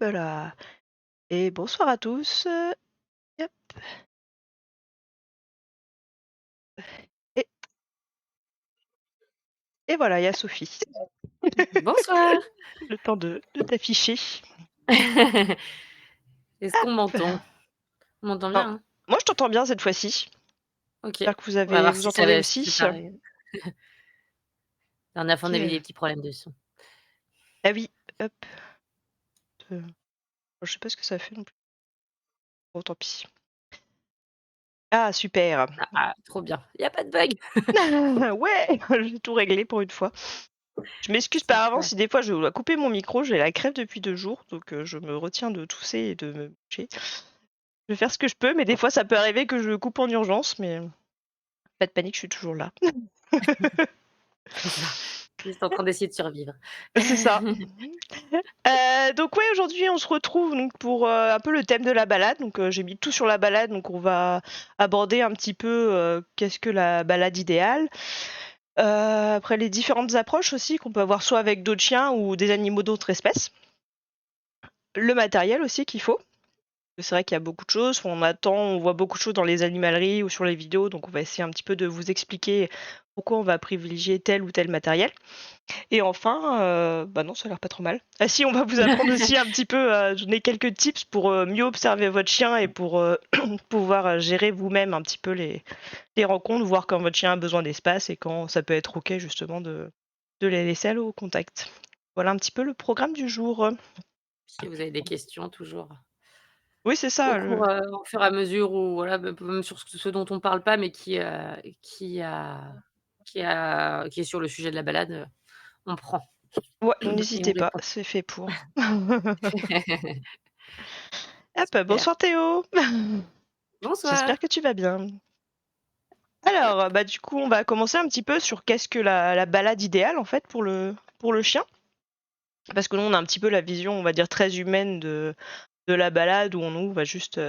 là et bonsoir à tous, hop et et voilà, il y a Sophie. Bonsoir. Le temps de t'afficher. Est-ce qu'on Hop! m'entend? On m'entend Alors, bien, hein? moi je t'entends bien cette fois-ci. OK. J'espère que On va voir vous si entendez si c'est aussi? pareil. La dernière fois, on avait OK, des petits problèmes de son. ah oui, hop, je sais pas ce que ça fait non plus. Bon tant pis. Ah super! Ah, trop bien. Il y a pas de bug. Ouais! J'ai tout réglé pour une fois. Je m'excuse par avance Super. si des fois je dois couper mon micro, j'ai la crève depuis 2 jours, donc je me retiens de tousser et de me moucher. Je vais faire ce que je peux, mais des fois ça peut arriver que je coupe en urgence, mais pas de panique, je suis toujours là. C'est ça. Juste en train d'essayer de survivre. C'est ça. Donc ouais, aujourd'hui, on se retrouve donc pour, un peu le thème de la balade. Donc, j'ai mis tout sur la balade, donc on va aborder un petit peu, qu'est-ce que la balade idéale? Après les différentes approches aussi qu'on peut avoir soit avec d'autres chiens ou des animaux d'autres espèces. Le matériel aussi qu'il faut. C'est vrai qu'il y a beaucoup de choses, on voit beaucoup de choses dans les animaleries ou sur les vidéos, donc on va essayer un petit peu de vous expliquer pourquoi on va privilégier tel ou tel matériel. Et enfin, bah non, ça a l'air pas trop mal. Ah si, on va vous apprendre aussi un petit peu, donner quelques tips pour, mieux observer votre chien et pour, pouvoir, gérer vous-même un petit peu les rencontres, voir quand votre chien a besoin d'espace et quand ça peut être OK justement de les laisser aller au contact. Voilà un petit peu le programme du jour. Si vous avez des questions, toujours Oui, c'est au ça, le cours, au fur et à mesure ou voilà, même sur ce dont on parle pas, mais qui a qui est sur le sujet de la balade, on prend ouais, et on n'hésitez pas, répond. c'est fait pour. Hop, Super. bonsoir Théo! Bonsoir. J'espère que tu vas bien. Alors, bah, du coup, on va commencer un petit peu sur qu'est-ce que la balade idéale, en fait, pour le chien. Parce que nous, on a un petit peu la vision, on va dire, très humaine de la balade où on va juste,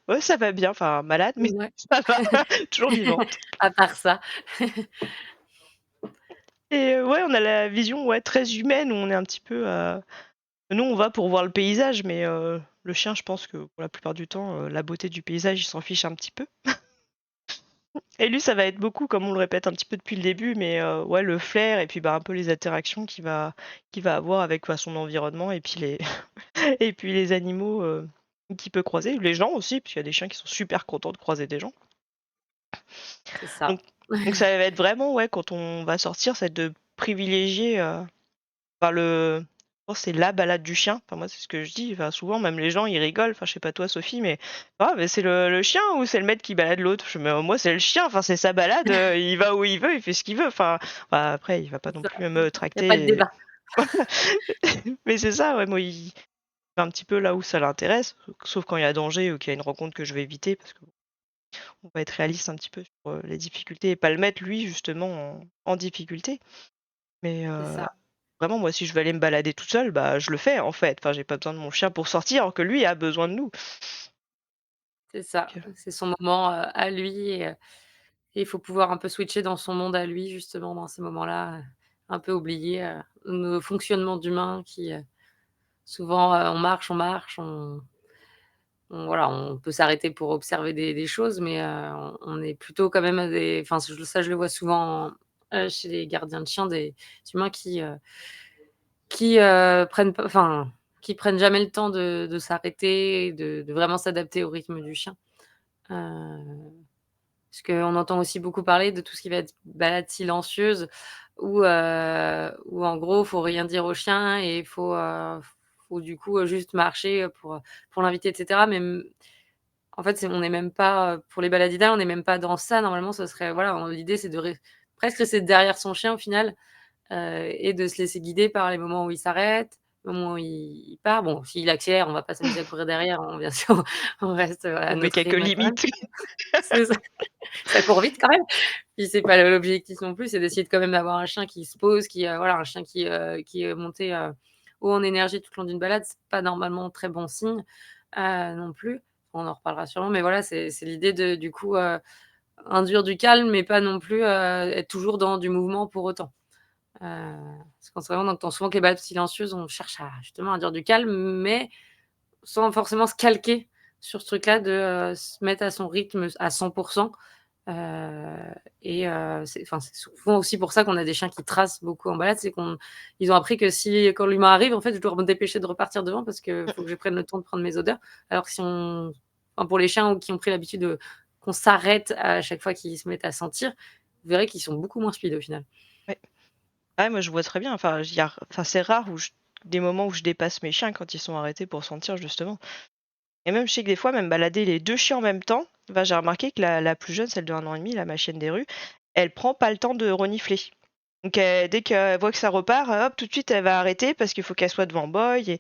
ouais, ça va bien, enfin malade, mais Ouais. ça va, toujours vivante. À part ça. Et ouais, on a la vision, ouais, très humaine où on est un petit peu, nous, on va pour voir le paysage, mais le chien, je pense que pour la plupart du temps, la beauté du paysage, il s'en fiche un petit peu. Et lui, ça va être beaucoup, comme on le répète un petit peu depuis le début, mais ouais, le flair et puis, bah, un peu les interactions qu'il va avoir avec, bah, son environnement et puis les et puis les animaux, qu'il peut croiser. Les gens aussi, parce qu'il y a des chiens qui sont super contents de croiser des gens. C'est Donc ça. donc ça va être vraiment, ouais, quand on va sortir, ça va être de privilégier, enfin je pense c'est la balade du chien. Enfin moi, c'est ce que je dis, enfin souvent même les gens ils rigolent, enfin je sais pas toi Sophie, mais: «Ah mais c'est le chien ou c'est le maître qui balade l'autre?» Je fais: «Mais moi c'est le chien, enfin c'est sa balade, il va où il veut, il fait ce qu'il veut». Enfin, bah, après il va pas C'est non ça. plus me Il y a pas de tracter débat. mais c'est ça, ouais, moi il va un petit peu là où ça l'intéresse, sauf quand il y a danger ou qu'il y a une rencontre que je vais éviter parce qu'on va être réaliste un petit peu sur, les difficultés et pas le mettre lui justement en difficulté. Mais C'est ça, vraiment moi si je veux aller me balader toute seule, bah, je le fais en fait. Enfin j'ai pas besoin de mon chien pour sortir alors que lui a besoin de nous. c'est ça. Donc C'est son moment, à lui et il faut pouvoir un peu switcher dans son monde à lui justement dans ces moments-là, un peu oublier, nos fonctionnements d'humains qui, souvent, on marche, voilà, on peut s'arrêter pour observer des choses, mais, on est plutôt quand même des enfin je le vois souvent, chez les gardiens de chiens, des humains qui prennent jamais le temps de s'arrêter et de vraiment s'adapter au rythme du chien. Heu, Parce qu'on entend aussi beaucoup parler de tout ce qui va être balade silencieuse où en gros, faut rien dire au chien et faut du coup, juste marcher, pour l'inviter et cetera. Mais en fait, on n'est même pas, pour les balades idéales, on n'est même pas dans ça. Normalement, ce serait voilà, l'idée c'est de presque rester derrière son chien au final. Et de se laisser guider par les moments où il s'arrête, le moment où il part. Bon, s'il accélère, on va pas s'amuser à courir derrière, hein, bien sûr, on reste, voilà, à on met notre quelques rythme quand même. limites. C'est ça, ça court vite quand même. Puis c'est pas l'objectif non plus, c'est d'essayer de quand même d'avoir un chien qui se pose, voilà, un chien qui est monté, haut en énergie tout le long d'une balade, c'est pas normalement très bon signe, non plus. On en reparlera sûrement, mais voilà, c'est l'idée de du coup, induire du calme, mais pas non plus, être toujours dans du mouvement pour autant. Parce qu'on on entend souvent que les balades silencieuses, on cherche à justement à dire du calme, mais sans forcément se calquer sur ce truc-là de, se mettre à son rythme à 100. Heu c'est souvent aussi pour ça qu'on a des chiens qui tracent beaucoup en balade, c'est qu'ils ont appris que si quand l'humain arrive, en fait, je dois me dépêcher de repartir devant parce qu'il faut que je prenne le temps de prendre mes odeurs. Alors que si on enfin, pour les chiens qui ont pris l'habitude qu'on s'arrête à chaque fois qu'ils se mettent à sentir, vous verrez qu'ils sont beaucoup moins speed au final. Ouais. Ouais, moi je vois très bien, enfin, c'est rare des moments où je dépasse mes chiens quand ils sont arrêtés pour sentir justement. Et même je sais que des fois, même balader les 2 chiens en même temps, bah, j'ai remarqué que la plus jeune, celle de 1 an et demi, là, ma chienne des rues, elle prend pas le temps de renifler. Donc dès qu'elle voit que ça repart, hop, tout de suite elle va arrêter parce qu'il faut qu'elle soit devant Boy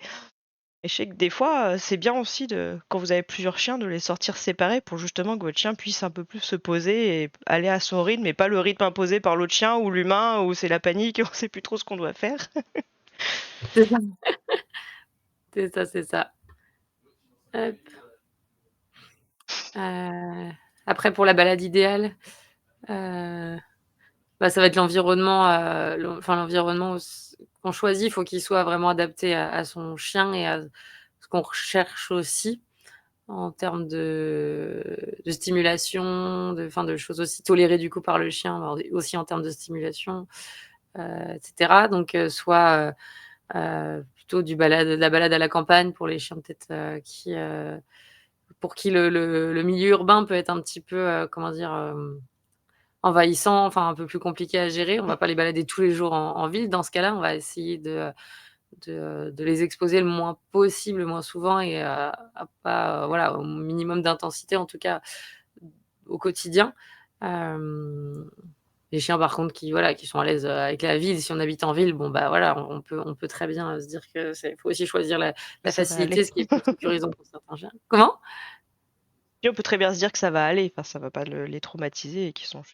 et je sais que des fois, c'est bien aussi quand vous avez plusieurs chiens, de les sortir séparés pour justement que votre chien puisse un peu plus se poser et aller à son rythme et pas le rythme imposé par l'autre chien ou l'humain où c'est la panique et on sait plus trop ce qu'on doit faire. C'est ça. C'est ça, c'est ça. Hop, heu, après pour la balade idéale, heu, bah, ça va être l'environnement, l'environnement qu'on choisit, il faut qu'il soit vraiment adapté à son chien et à ce qu'on recherche aussi en termes de stimulation, de choses aussi tolérées du coup par le chien, alors aussi en termes de stimulation, et cetera. Donc soit, plutôt de la balade à la campagne pour les chiens peut-être, pour qui le milieu urbain peut être un petit peu, comment dire? Envahissant, enfin un peu plus compliqué à gérer. On Mmh, va pas les balader tous les jours en ville. Dans ce cas-là, on va essayer de les exposer le moins possible, le moins souvent et à pas, voilà, au minimum d'intensité en tout cas au quotidien. Hem, les chiens par contre qui, voilà, qui sont à l'aise, avec la ville, si on habite en ville, bon, bah, voilà, on peut très bien, se dire que c'est faut aussi choisir que la ça va aller. facilité, ce qui est plus sécurisant pour certains chiens. Comment? Puis on peut très bien se dire que ça va aller, enfin ça va pas les traumatiser et qu'ils sont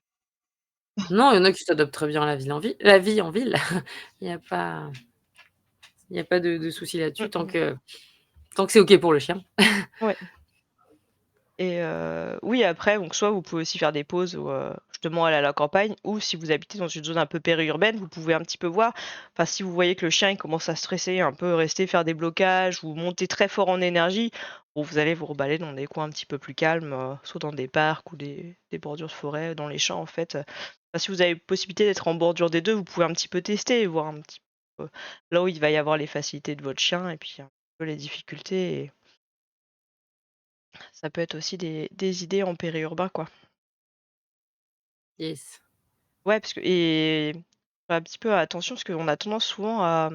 Non, il y en a qui s'adaptent très bien à la vie en ville. Il y a pas il y a pas de souci mmh là-dessus mh. tant que c'est OK pour le chien. Ouais. Et oui, après, donc soit vous pouvez aussi faire des pauses où, justement aller à la campagne ou si vous habitez dans une zone un peu périurbaine, vous pouvez un petit peu voir. Enfin, si vous voyez que le chien il commence à stresser, un peu rester, faire des blocages ou monter très fort en énergie, bon, vous allez vous reballer dans des coins un petit peu plus calmes, soit dans des parcs ou des bordures de forêt, dans les champs en fait. Enfin, si vous avez possibilité d'être en bordure des 2, vous pouvez un petit peu tester et voir un petit peu, là où il va y avoir les facilités de votre chien et puis un peu les difficultés. Ça peut être aussi des idées en périurbain, quoi. Yes. Ouais, parce que fais un petit peu attention parce qu'on a tendance souvent à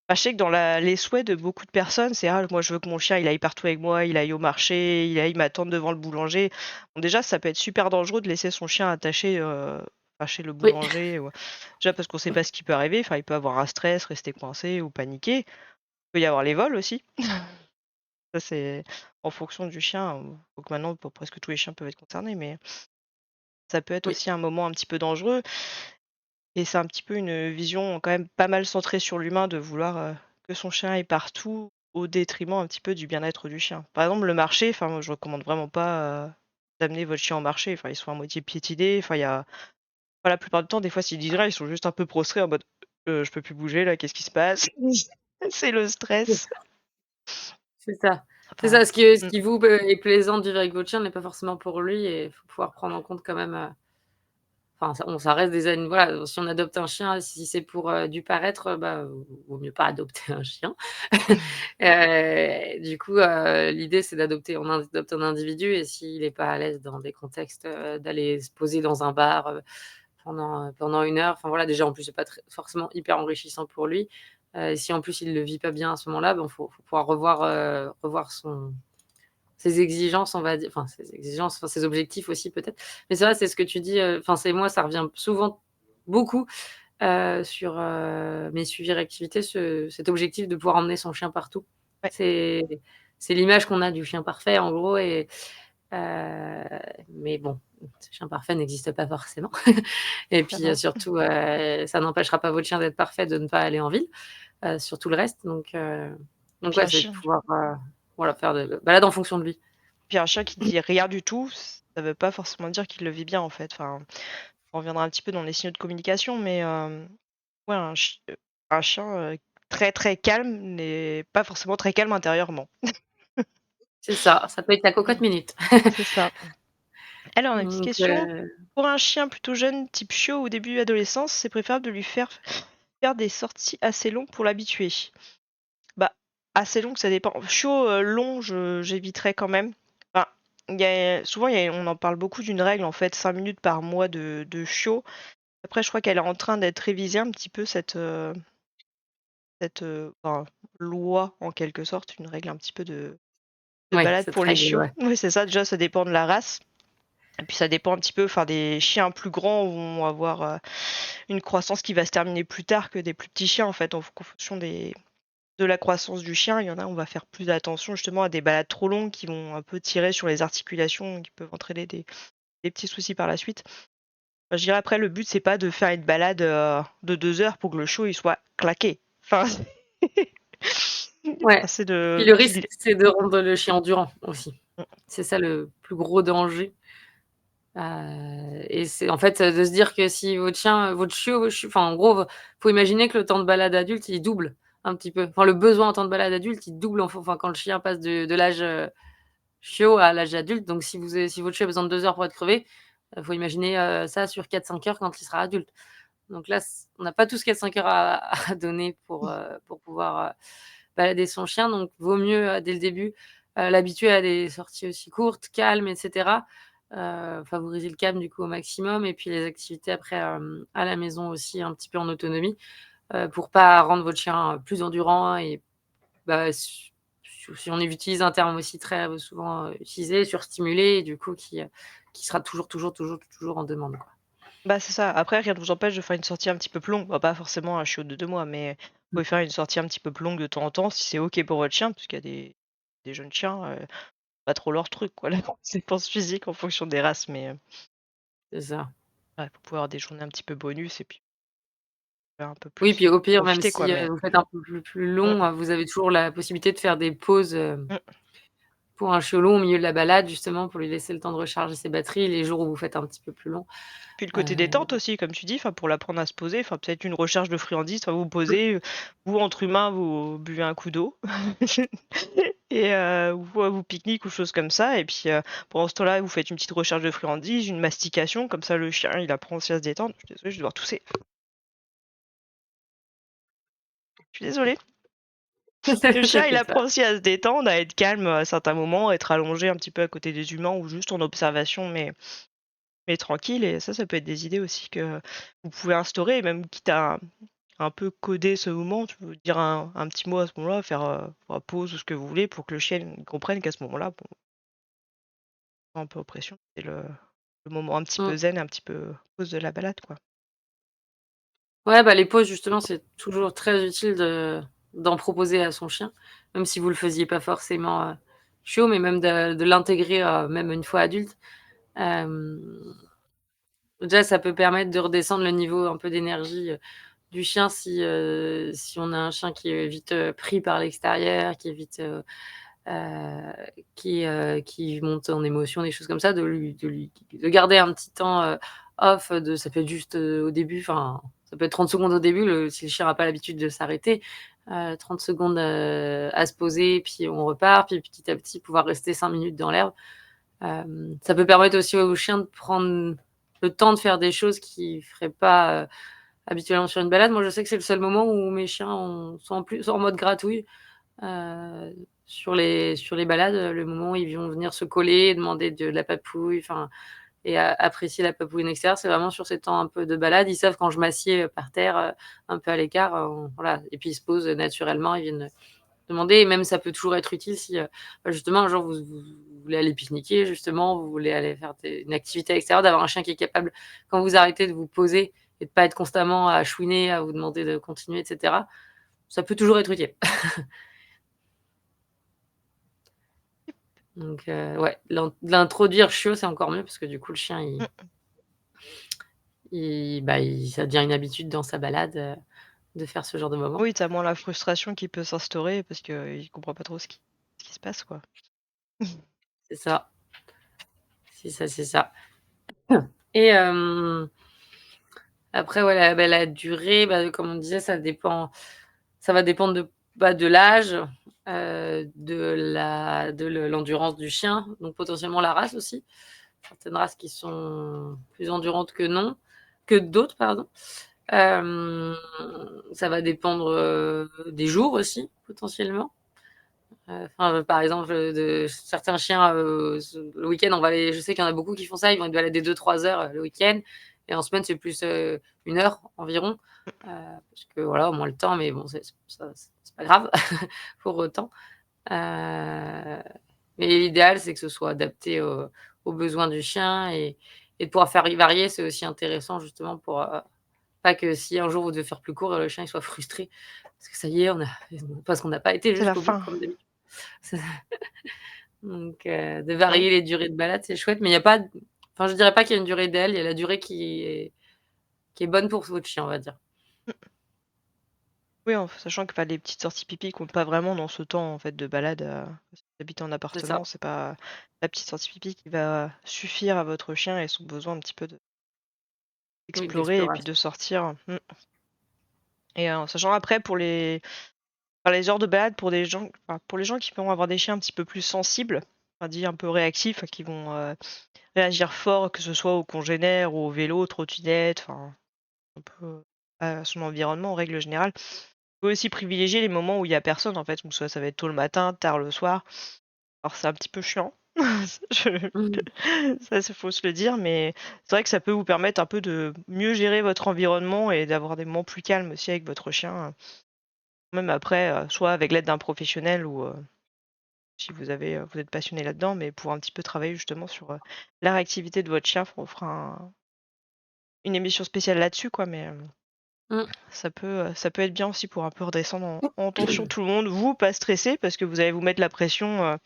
je sais que dans les souhaits de beaucoup de personnes, c'est: «Ah, moi, je veux que mon chien, il aille partout avec moi, il aille au marché, il aille m'attendre devant le boulanger». Bon, déjà, ça peut être super dangereux de laisser son chien attaché, chez le Oui. boulanger ou déjà parce qu'on sait pas ce qui peut arriver. Enfin, il peut avoir un stress, rester coincé ou paniquer. Il peut y avoir les vols aussi. Ça, c'est en fonction du chien, donc maintenant, pour presque tous les chiens peuvent être concernés, mais ça peut être Oui. aussi un moment un petit peu dangereux et c'est un petit peu une vision quand même pas mal centrée sur l'humain de vouloir, que son chien aille partout au détriment un petit peu du bien-être du chien. Par exemple, le marché, enfin moi je recommande vraiment pas, d'amener votre chien au marché, enfin ils sont à moitié piétinés, enfin il y a enfin la plupart du temps des fois s'ils disent rien, ils sont juste un peu prostrés en mode: je peux plus bouger là, qu'est-ce qui se passe?» C'est le stress. C'est ça. C'est Enfin, ça, ce mmh, qui vous est plaisant de vivre avec votre chien n'est pas forcément pour lui et il faut pouvoir prendre en compte quand même, enfin ça reste des voilà, si on adopte un chien, si c'est pour, du paraître, bah, vaut mieux pas adopter un chien. Du coup, l'idée c'est on adopte un individu et s'il est pas à l'aise dans des contextes, d'aller se poser dans un bar, pendant 1 heure, enfin voilà, déjà en plus c'est pas très forcément hyper enrichissant pour lui. Et si en plus il le vit pas bien à ce moment-là, bon faut pouvoir revoir ses exigences, on va dire, enfin ses exigences, enfin ses objectifs aussi peut-être. Mais c'est vrai, c'est ce que tu dis, enfin c'est moi ça revient souvent beaucoup, sur, mes suivis réactivité, cet objectif de pouvoir emmener son chien partout. ouais, C'est c'est l'image qu'on a du chien parfait en gros heu, mais bon, ce chien parfait n'existe pas forcément. Et ça puis, va. surtout, ça n'empêchera pas votre chien d'être parfait, de ne pas aller en ville, sur tout le reste. Et Donc puis ouais, un c'est de chien pouvoir, voilà, faire de balades en fonction de lui. puis un chien qui dit rien du tout, ça veut pas forcément dire qu'il le vit bien en fait. Enfin, on reviendra un petit peu dans les signaux de communication, mais Ouais, un chien, très, très calme n'est pas forcément très calme intérieurement. C'est ça, ça peut être la cocotte minute. C'est ça. Alors, on a une petite Donc question. Pour un chien plutôt jeune, type chiot ou début adolescence, c'est préférable de lui faire des sorties assez longues pour l'habituer? Bah, assez longues, ça dépend. Chiot, long, j'éviterais quand même. Enfin, on en parle beaucoup d'une règle, en fait, 5 minutes par mois de chiot. Après, je crois qu'elle est en train d'être révisée un petit peu enfin, loi en quelque sorte, une règle un petit peu de ouais, balade cette pour les règle, chiots. ouais. Oui, c'est ça, déjà ça dépend de la race et puis ça dépend un petit peu, enfin des chiens plus grands vont avoir, une croissance qui va se terminer plus tard que des plus petits chiens en fait, en fonction de la croissance du chien. Il y en a, on va faire plus attention justement à des balades trop longues qui vont un peu tirer sur les articulations, qui peuvent entraîner des petits soucis par la suite. Je dirais après le but c'est pas de faire une balade, de 2 heures pour que le chiot il soit claqué. Enfin, Ouais, c'est puis de le risque, qu'il c'est de rendre le chien endurant aussi. mmh, C'est ça le plus gros danger, et c'est en fait, de se dire que si votre chiot, enfin, en gros, faut imaginer que le temps de balade adulte, il double un petit peu. Enfin, le besoin en temps de balade adulte, il double enfin, quand le chien passe de l'âge, chiot à l'âge adulte. Donc si votre chiot a besoin de 2 heures pour être crevé, faut imaginer, ça sur 4-5 heures quand il sera adulte. Donc là, on n'a pas tous 4-5 heures à donner pour pouvoir, balader son chien. Donc vaut mieux, dès le début, l'habituer à des sorties aussi courtes, calmes et cetera. Favoriser le calme du coup au maximum et puis les activités après, à la maison aussi un petit peu en autonomie, pour pas rendre votre chien, plus endurant et bah, si on utilise un terme aussi très, souvent, utilisé, surstimulé et du coup qui sera toujours, toujours, toujours, toujours en demande, quoi. bah, c'est ça. Après, rien ne vous empêche de faire une sortie un petit peu plus longue. Bah, pas forcément un chiot de 2 mois, mais vous Mmh. pouvez faire une sortie un petit peu plus longue de temps en temps si c'est OK pour votre chien, parce qu'il y a des jeunes chiens, pas trop leur truc quoi, la conséquence physique en fonction des races, mais C'est ça. ouais, faut pouvoir avoir des journées un petit peu bonus et puis faire un peu Oui, plus puis au pire, même profiter quoi, si, mais vous faites un peu plus mmh, long, vous avez toujours la possibilité de faire des pauses, mmh. pour un chiot long au milieu de la balade justement pour lui laisser le temps de recharger ses batteries les jours où vous faites un petit peu plus long. Puis le Heu, côté détente aussi, comme tu dis, enfin pour l'apprendre à se poser, enfin peut-être une recherche de friandises, enfin vous vous mmh, posez, vous entre humains, vous buvez un coup d'eau et vous pique-nique ou choses comme ça et puis, pendant ce temps-là, vous faites une petite recherche de friandises, une mastication, comme ça le chien il apprend aussi à se détendre. Je suis désolée, je vais devoir tousser. Je suis désolée. Le chat, il t'inquiète pas. apprend aussi à se détendre, à être calme à certains moments, être allongé un petit peu à côté des humains ou juste en observation, mais tranquille et ça peut être des idées aussi que vous pouvez instaurer, même quitte à un peu coder ce moment, tu peux dire un petit mot à ce moment-là, faire, pause ou ce que vous voulez pour que le chien il comprenne qu'à ce moment-là, bon, un peu oppression, c'est le moment un petit peu Mmh. zen, un petit peu pause de la balade, quoi. Ouais, bah, les pauses justement, c'est toujours très utile d'en proposer à son chien, même si vous le faisiez pas forcément, chiot, mais même de l'intégrer, même une fois adulte. Hem, Déjà ça peut permettre de redescendre le niveau un peu d'énergie, du chien si on a un chien qui est vite, pris par l'extérieur, qui est vite, heu, qui monte en émotion, des choses comme ça, de garder un petit temps, off, ça peut être juste, au début, enfin, ça peut être 30 secondes au début, si le chien a pas l'habitude de s'arrêter, 30 secondes, à se poser, puis on repart, puis petit à petit pouvoir rester 5 minutes dans l'herbe. Ça peut permettre aussi au chien de prendre le temps de faire des choses qu'il ferait pas, habituellement sur une balade. Moi, je sais que c'est le seul moment où mes chiens sont en mode gratouille. Heu, sur les balades, le moment où ils vont venir se coller, demander de la papouille, enfin et apprécier la papouine extérieure, c'est vraiment sur ces temps un peu de balade. Ils savent quand je m'assieds, par terre, un peu à l'écart, voilà et puis ils se posent, naturellement, ils viennent, demander et même ça peut toujours être utile si, bah, justement un jour vous voulez aller pique-niquer justement, vous voulez aller faire une activité à l'extérieur, d'avoir un chien qui est capable, quand vous arrêtez, de vous poser et de pas être constamment à chouiner, à vous demander de continuer et cetera. Ça peut toujours être utile. Donc ouais, l'introduire chiot, c'est encore mieux parce que du coup le chien Mmh. ça devient une habitude dans sa balade, de faire ce genre de moment. Oui, tu as moins la frustration qui peut s'instaurer parce qu'il comprend pas trop ce qui se passe, quoi. C'est ça, c'est ça, c'est ça. Et Après, ouais, la durée, comme on disait, ça va dépendre de l'âge, de l'endurance du chien, donc potentiellement la race aussi. Certaines races qui sont plus endurantes que d'autres, pardon. Hem, Ça va dépendre, des jours aussi, potentiellement. Enfin, par exemple, de certains chiens, le week-end, je sais qu'il y en a beaucoup qui font ça, ils vont être baladés 2-3 heures, le week-end, et en semaine, c'est plus, 1 heure environ, parce que voilà, au moins le temps, mais bon, c'est pas grave pour autant. Heu, mais l'idéal, c'est que ce soit adapté aux besoins du chien, et de pouvoir faire varier, c'est aussi intéressant justement pour, pas que si un jour vous devez faire plus court, le chien il soit frustré parce que ça y est, parce qu'on n'a pas été C'est la jusqu'au bout fin. comme d'habitude. Ça Donc de Non. varier les durées de balade, c'est chouette, mais il y a pas d enfin, je dirais pas qu'il y a une durée idéale, il y a la durée qui est bonne pour votre chien, on va dire. Oui, en sachant que, bah, les petites sorties pipi comptent pas vraiment dans ce temps, en fait, de balade, si vous habitez en C'est appartement, ça. c'est pas la petite sortie pipi qui va suffire à votre chien et son besoin un petit peu Oui, d'explorer et puis d'exploration. de sortir. Et en sachant après les heures de balade pour les gens qui vont avoir des chiens un petit peu plus sensibles, on dit un peu réactifs, qui vont, réagir fort, que ce soit aux congénères ou au vélo, trottinette, enfin un peu à son environnement en règle générale. Faut aussi privilégier les moments où il y a personne en fait, donc soit ça va être tôt le matin, tard le soir. Alors c'est un petit peu chiant, je Mmh. ça c'est faut se le dire, mais c'est vrai que ça peut vous permettre un peu de mieux gérer votre environnement et d'avoir des moments plus calmes aussi avec votre chien, même après, soit avec l'aide d'un professionnel ou, si vous êtes passionné là-dedans, mais pour un petit peu travailler justement sur, la réactivité de votre chien. On fera une émission spéciale là-dessus quoi, mais, Mmh. ça peut être bien aussi pour un peu redescendre en tension tout le monde. Vous, pas stressé parce que vous allez vous mettre la pression,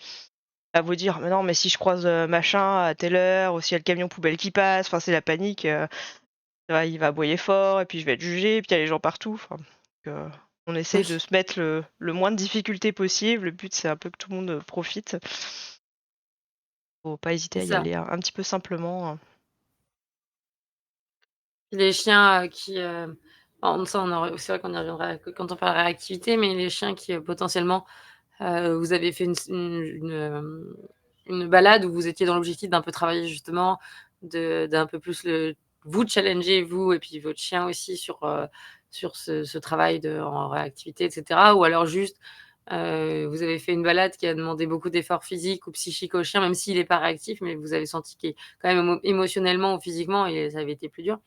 à vous dire: «Mais non, mais si je croise, machin à telle heure ou s'il y a le camion poubelle qui passe», enfin c'est la panique, il va aboyer fort et puis je vais être jugé et puis il y a les gens partout, enfin on essaye de Oui, se mettre le moins de difficultés possible. Le but, c'est un peu que tout le monde, profite. Faut pas hésiter c'est à y ça. aller un petit peu simplement, Les chiens, ça on en c'est vrai qu'on y reviendra quand on parlera réactivité, mais les chiens qui, potentiellement, vous avez fait une balade où vous étiez dans l'objectif d'un peu travailler justement, d'un peu plus vous challenger vous et puis votre chien aussi sur ce travail en réactivité et cetera. Ou alors juste, vous avez fait une balade qui a demandé beaucoup d'efforts physiques ou psychiques au chien, même s'il est pas réactif, mais vous avez senti qu'il quand même émotionnellement ou physiquement et ça avait été plus dur.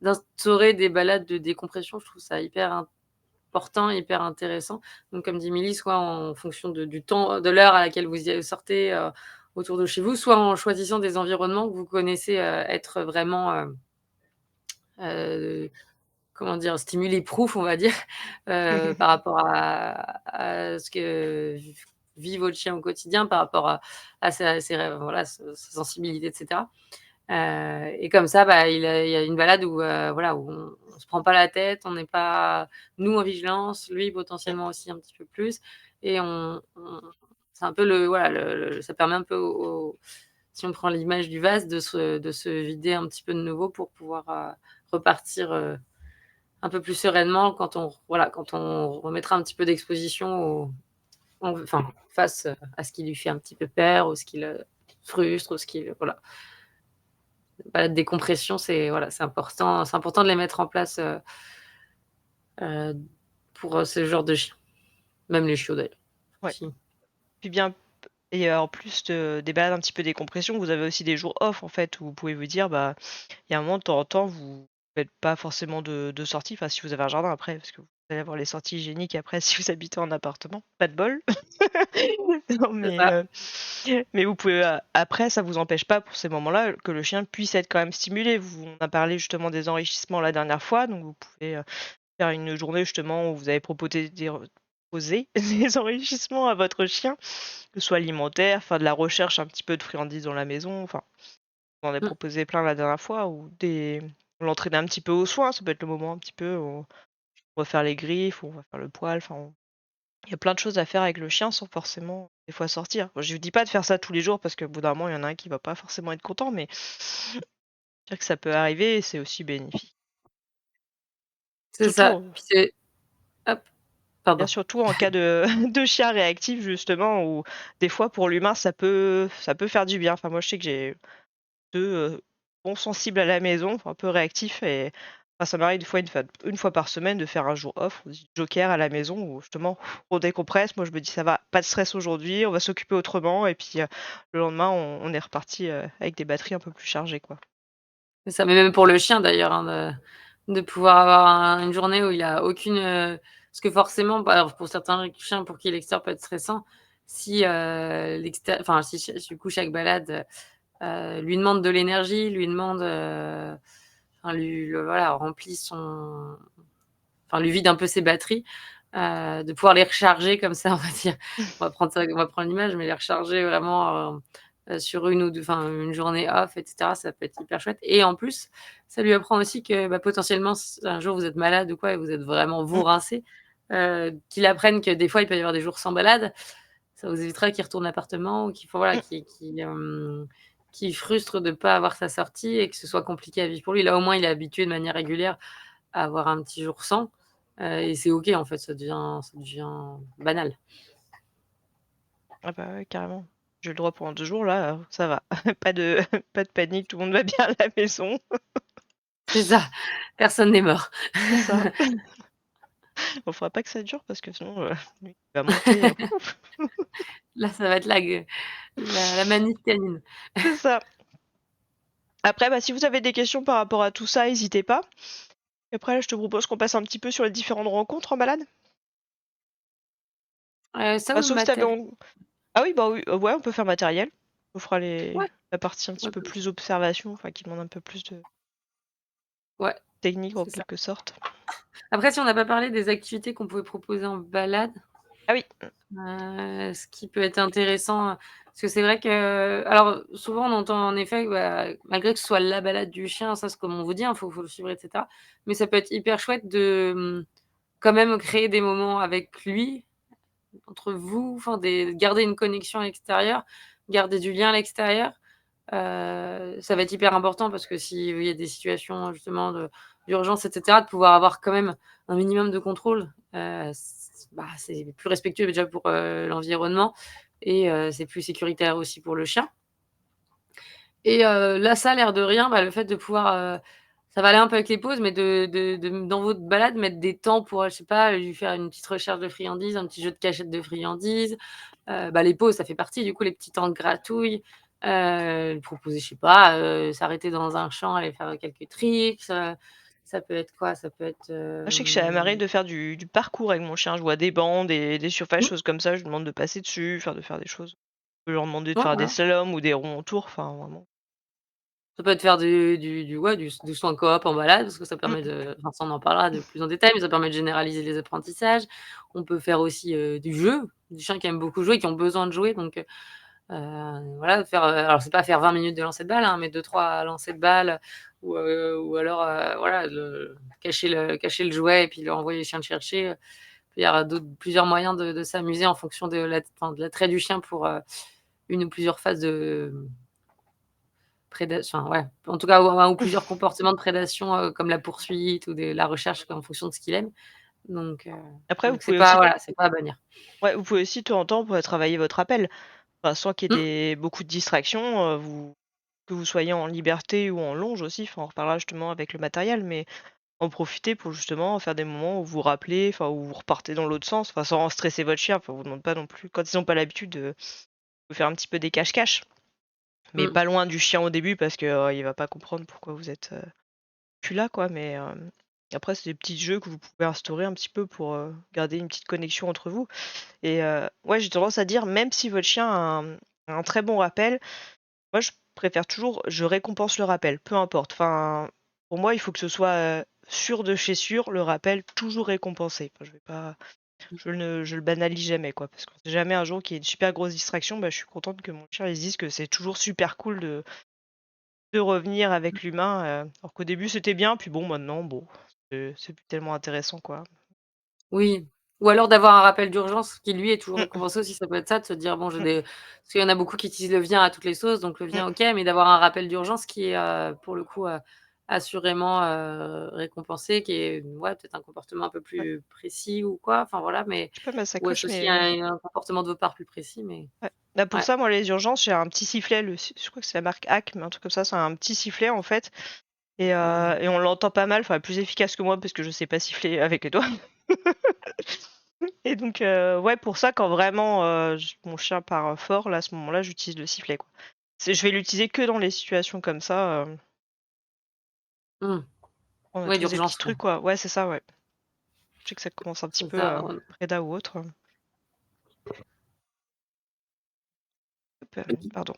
D'instaurer des balades de décompression, je trouve ça hyper important, hyper intéressant. Donc comme dit Émilie, soit en fonction du temps, de l'heure à laquelle vous y sortez, autour de chez vous, soit en choisissant des environnements que vous connaissez, être vraiment, heu, comment dire? Stimuli-proof, on va dire, par rapport à ce que vit votre chien au quotidien, par rapport à ses voilà, sa sensibilité et cetera. Et comme ça, il y a une balade où, voilà, où on se prend pas la tête, on n'est pas nous en vigilance, lui potentiellement aussi un petit peu plus, et on c'est un peu voilà, ça permet un peu si on prend l'image du vase, de se vider un petit peu de nouveau pour pouvoir, repartir, un peu plus sereinement quand on remettra un petit peu d'exposition enfin, face, à ce qui lui fait un petit peu peur ou ce qui le frustre ou ce qui le voilà. Bah, la décompression, c'est important de les mettre en place, heu, pour, ce genre de chien, même les chiots d'ailleurs, ouais. aussi. Puis bien et en plus des balades un petit peu décompression, vous avez aussi des jours off en fait où vous pouvez vous dire, bah, il y a un moment de temps en temps, vous faites pas forcément de sorties, enfin si vous avez un jardin après, parce que vous allez avoir les sorties hygiéniques après si vous habitez en appartement, pas de bol. Non C'est ça. mais vous pouvez, après ça vous empêche pas pour ces moments-là que le chien puisse être quand même stimulé. On a parlé justement des enrichissements la dernière fois, donc vous pouvez, faire une journée justement où vous avez proposé poser des enrichissements à votre chien, que ce soit alimentaire, faire de la recherche un petit peu de friandises dans la maison, enfin, on en a Mmh, proposé plein la dernière fois ou l'entraîner un petit peu aux soins, ça peut être le moment un petit peu où on va faire les griffes, ou on va faire le poil, enfin il y a plein de choses à faire avec le chien sans forcément des fois sortir. Bon, je vous dis pas de faire ça tous les jours parce qu'au bout d'un moment, il y en a un qui va pas forcément être content, mais dire que ça peut arriver et c'est aussi bénéfique. C'est ça. Surtout Puis c'est hop, Bien pardon. surtout en cas de de chien réactif justement où des fois pour l'humain ça peut faire du bien. Enfin moi je sais que j'ai 2, bons sensibles à la maison, enfin un peu réactifs et enfin ça m'arrive des fois une fois par semaine de faire un jour off, on dit joker à la maison où justement on décompresse. Moi je me dis: «Ça va, pas de stress aujourd'hui, on va s'occuper autrement» et puis, le lendemain on est reparti, avec des batteries un peu plus chargées quoi. C'est ça, mais même pour le chien d'ailleurs, hein, de pouvoir avoir une journée où il a aucune, parce que forcément, bah, alors pour certains chiens pour qui l'extérieur peut être stressant, si, enfin si du coup chaque balade, lui demande de l'énergie, lui demande, enfin lui le voilà, remplit son enfin lui vide un peu ses batteries, de pouvoir les recharger comme ça, on va dire. On va prendre l'image, mais les recharger vraiment, sur une ou 2 enfin une journée off et cetera, ça peut être hyper chouette et en plus, ça lui apprend aussi que, bah, potentiellement si un jour vous êtes malade ou quoi et vous êtes vraiment vous Mmh. rincé, qu'il apprenne que des fois il peut y avoir des jours sans balade. Ça vous évitera qu'il retourne l'appartement ou qu'il faut voilà, Mmh. qu'il frustre de pas avoir sa sortie et que ce soit compliqué à vivre pour lui. Là, au moins, il est habitué de manière régulière à avoir un petit jour sans, et c'est OK, en fait, ça devient banal. Ah bah, ouais, carrément. J'ai le droit pendant 2 jours là, ça va. Pas de pas de panique, tout le monde va bien à la maison. C'est ça, personne n'est mort. C'est ça. Bon, faudra pas que ça dure parce que sinon, lui, il va monter, Là, ça va être la manif canine. c'est ça. Après, bah, si vous avez des questions par rapport à tout ça, hésitez pas. Et après, là, je te propose qu'on passe un petit peu sur les différentes rencontres en balade. Ça Bah, ou le sauf si tu matel? ah oui, bah, oui, ouais, on peut faire matériel. On fera Ouais, la partie un petit ouais, peu comme ça. plus observation, enfin qui demande un peu plus de Ouais, technique en c'est ça. quelque sorte. Après, si on n'a pas parlé des activités qu'on pouvait proposer en balade. Ah oui, Ce qui peut être intéressant, parce que c'est vrai que alors souvent on entend en effet, bah, malgré que ce soit la balade du chien, ça c'est comme on vous dit, hein, faut le suivre et cetera. Mais ça peut être hyper chouette de, quand même créer des moments avec lui, entre vous, enfin garder une connexion à l'extérieur, garder du lien à l'extérieur. Ça va être hyper important parce que s'il y a des situations justement d'urgence et cetera, de pouvoir avoir quand même un minimum de contrôle, c'est plus respectueux déjà pour, l'environnement et c'est plus sécuritaire aussi pour le chien et là, ça, l'air de rien, bah, le fait de pouvoir, ça va aller un peu avec les pauses, mais dans votre balade, mettre des temps pour, je sais pas, lui faire une petite recherche de friandises, un petit jeu de cachette de friandises. Bah, les pauses, ça fait partie, du coup, les petits temps de gratouille, lui proposer, je sais pas, s'arrêter dans un champ, aller faire quelques tricks, ça peut être quoi? Ça peut être, moi je sais que ça m'arrive de faire du parcours avec mon chien. Je vois des bancs, des surfaces, mmh, choses comme ça, je lui demande de passer dessus, de faire des choses. Je peux leur demander de ouais, faire des voilà. slaloms ou des ronds autour, enfin vraiment. Ça peut être faire du saut en coop en balade parce que ça permet Mmh. enfin ça on en parlera de plus en détail, mais ça permet de généraliser les apprentissages. On peut faire aussi, du jeu, des chiens qui aiment beaucoup jouer, qui ont besoin de jouer donc voilà, faire, alors c'est pas faire 20 minutes de lancer de balle, hein, mais 2-3 lancers de balle ou alors, voilà, cacher le jouet et puis le envoyer le chien le chercher. Il y aura plusieurs moyens de s'amuser en fonction de l'attrait du chien pour, une ou plusieurs phases de enfin, ouais, en tout cas, ou un ou plusieurs comportements de prédation, comme la poursuite ou la recherche en fonction de ce qu'il aime. Donc heu, Après vous donc c'est pouvez pas aussi voilà, c'est pas à bannir. ouais, vous pouvez aussi de temps en temps, travailler votre appel. Enfin, sans qu'il y Mmh, ait beaucoup de distractions, que vous soyez en liberté ou en longe aussi, enfin on reparlera justement avec le matériel, mais en profiter pour justement faire des moments où vous vous rappelez, enfin où vous repartez dans l'autre sens, enfin sans stresser votre chien, enfin on vous demande pas non plus quand ils ont pas l'habitude de faire un petit peu des cache-cache, mais mmh. pas loin du chien au début parce que, il va pas comprendre pourquoi vous êtes, plus là quoi, mais, après c'est des petits jeux que vous pouvez instaurer un petit peu pour, garder une petite connexion entre vous et ouais j'ai tendance à dire même si votre chien a un très bon rappel, moi je préfère toujours je récompense le rappel, peu importe. Enfin, pour moi il faut que ce soit, sûr de chez sûr, le rappel toujours récompensé. Enfin je vais pas je le banalise jamais quoi, parce qu'on sait jamais un jour qu'il y ait une super grosse distraction, bah, je suis contente que mon chien il se dise que c'est toujours super cool de revenir avec l'humain, alors qu'au début c'était bien, puis bon maintenant bon, c'est plus tellement intéressant quoi. Oui, ou alors d'avoir un rappel d'urgence qui lui est toujours Mmh, récompensé aussi, ça peut être ça, de se dire: «Bon j'ai mmh, des» parce qu'il y en a beaucoup qui utilisent le vien à toutes les sauces, donc le mmh. vien OK, mais d'avoir un rappel d'urgence qui est, pour le coup, assurément, récompensé, qui est, ouais, peut-être un comportement un peu Ouais. plus précis ou quoi, enfin voilà, mais Je sais pas ma ou sacoche, associé mais à un comportement de votre part plus précis, mais ouais. Bah, pour ouais. ça, moi, les urgences, j'ai un petit sifflet, je crois que c'est la marque Hack, mais un truc comme ça, c'est un petit sifflet, en fait, Mmh. et on l'entend pas mal, enfin, plus efficace que moi parce que je sais pas siffler avec les doigts. Et donc, ouais, pour ça, quand vraiment, mon chien part fort, là, à ce moment-là, j'utilise le sifflet, quoi. Je vais l'utiliser que dans les situations comme ça, Mmh. on a Ouais, tous des petits d'urgence, ouais. trucs, quoi. Ouais, c'est ça, ouais. Je sais que ça commence un petit C'est peu, ça, ouais. Reda ou autre. Hop, pardon.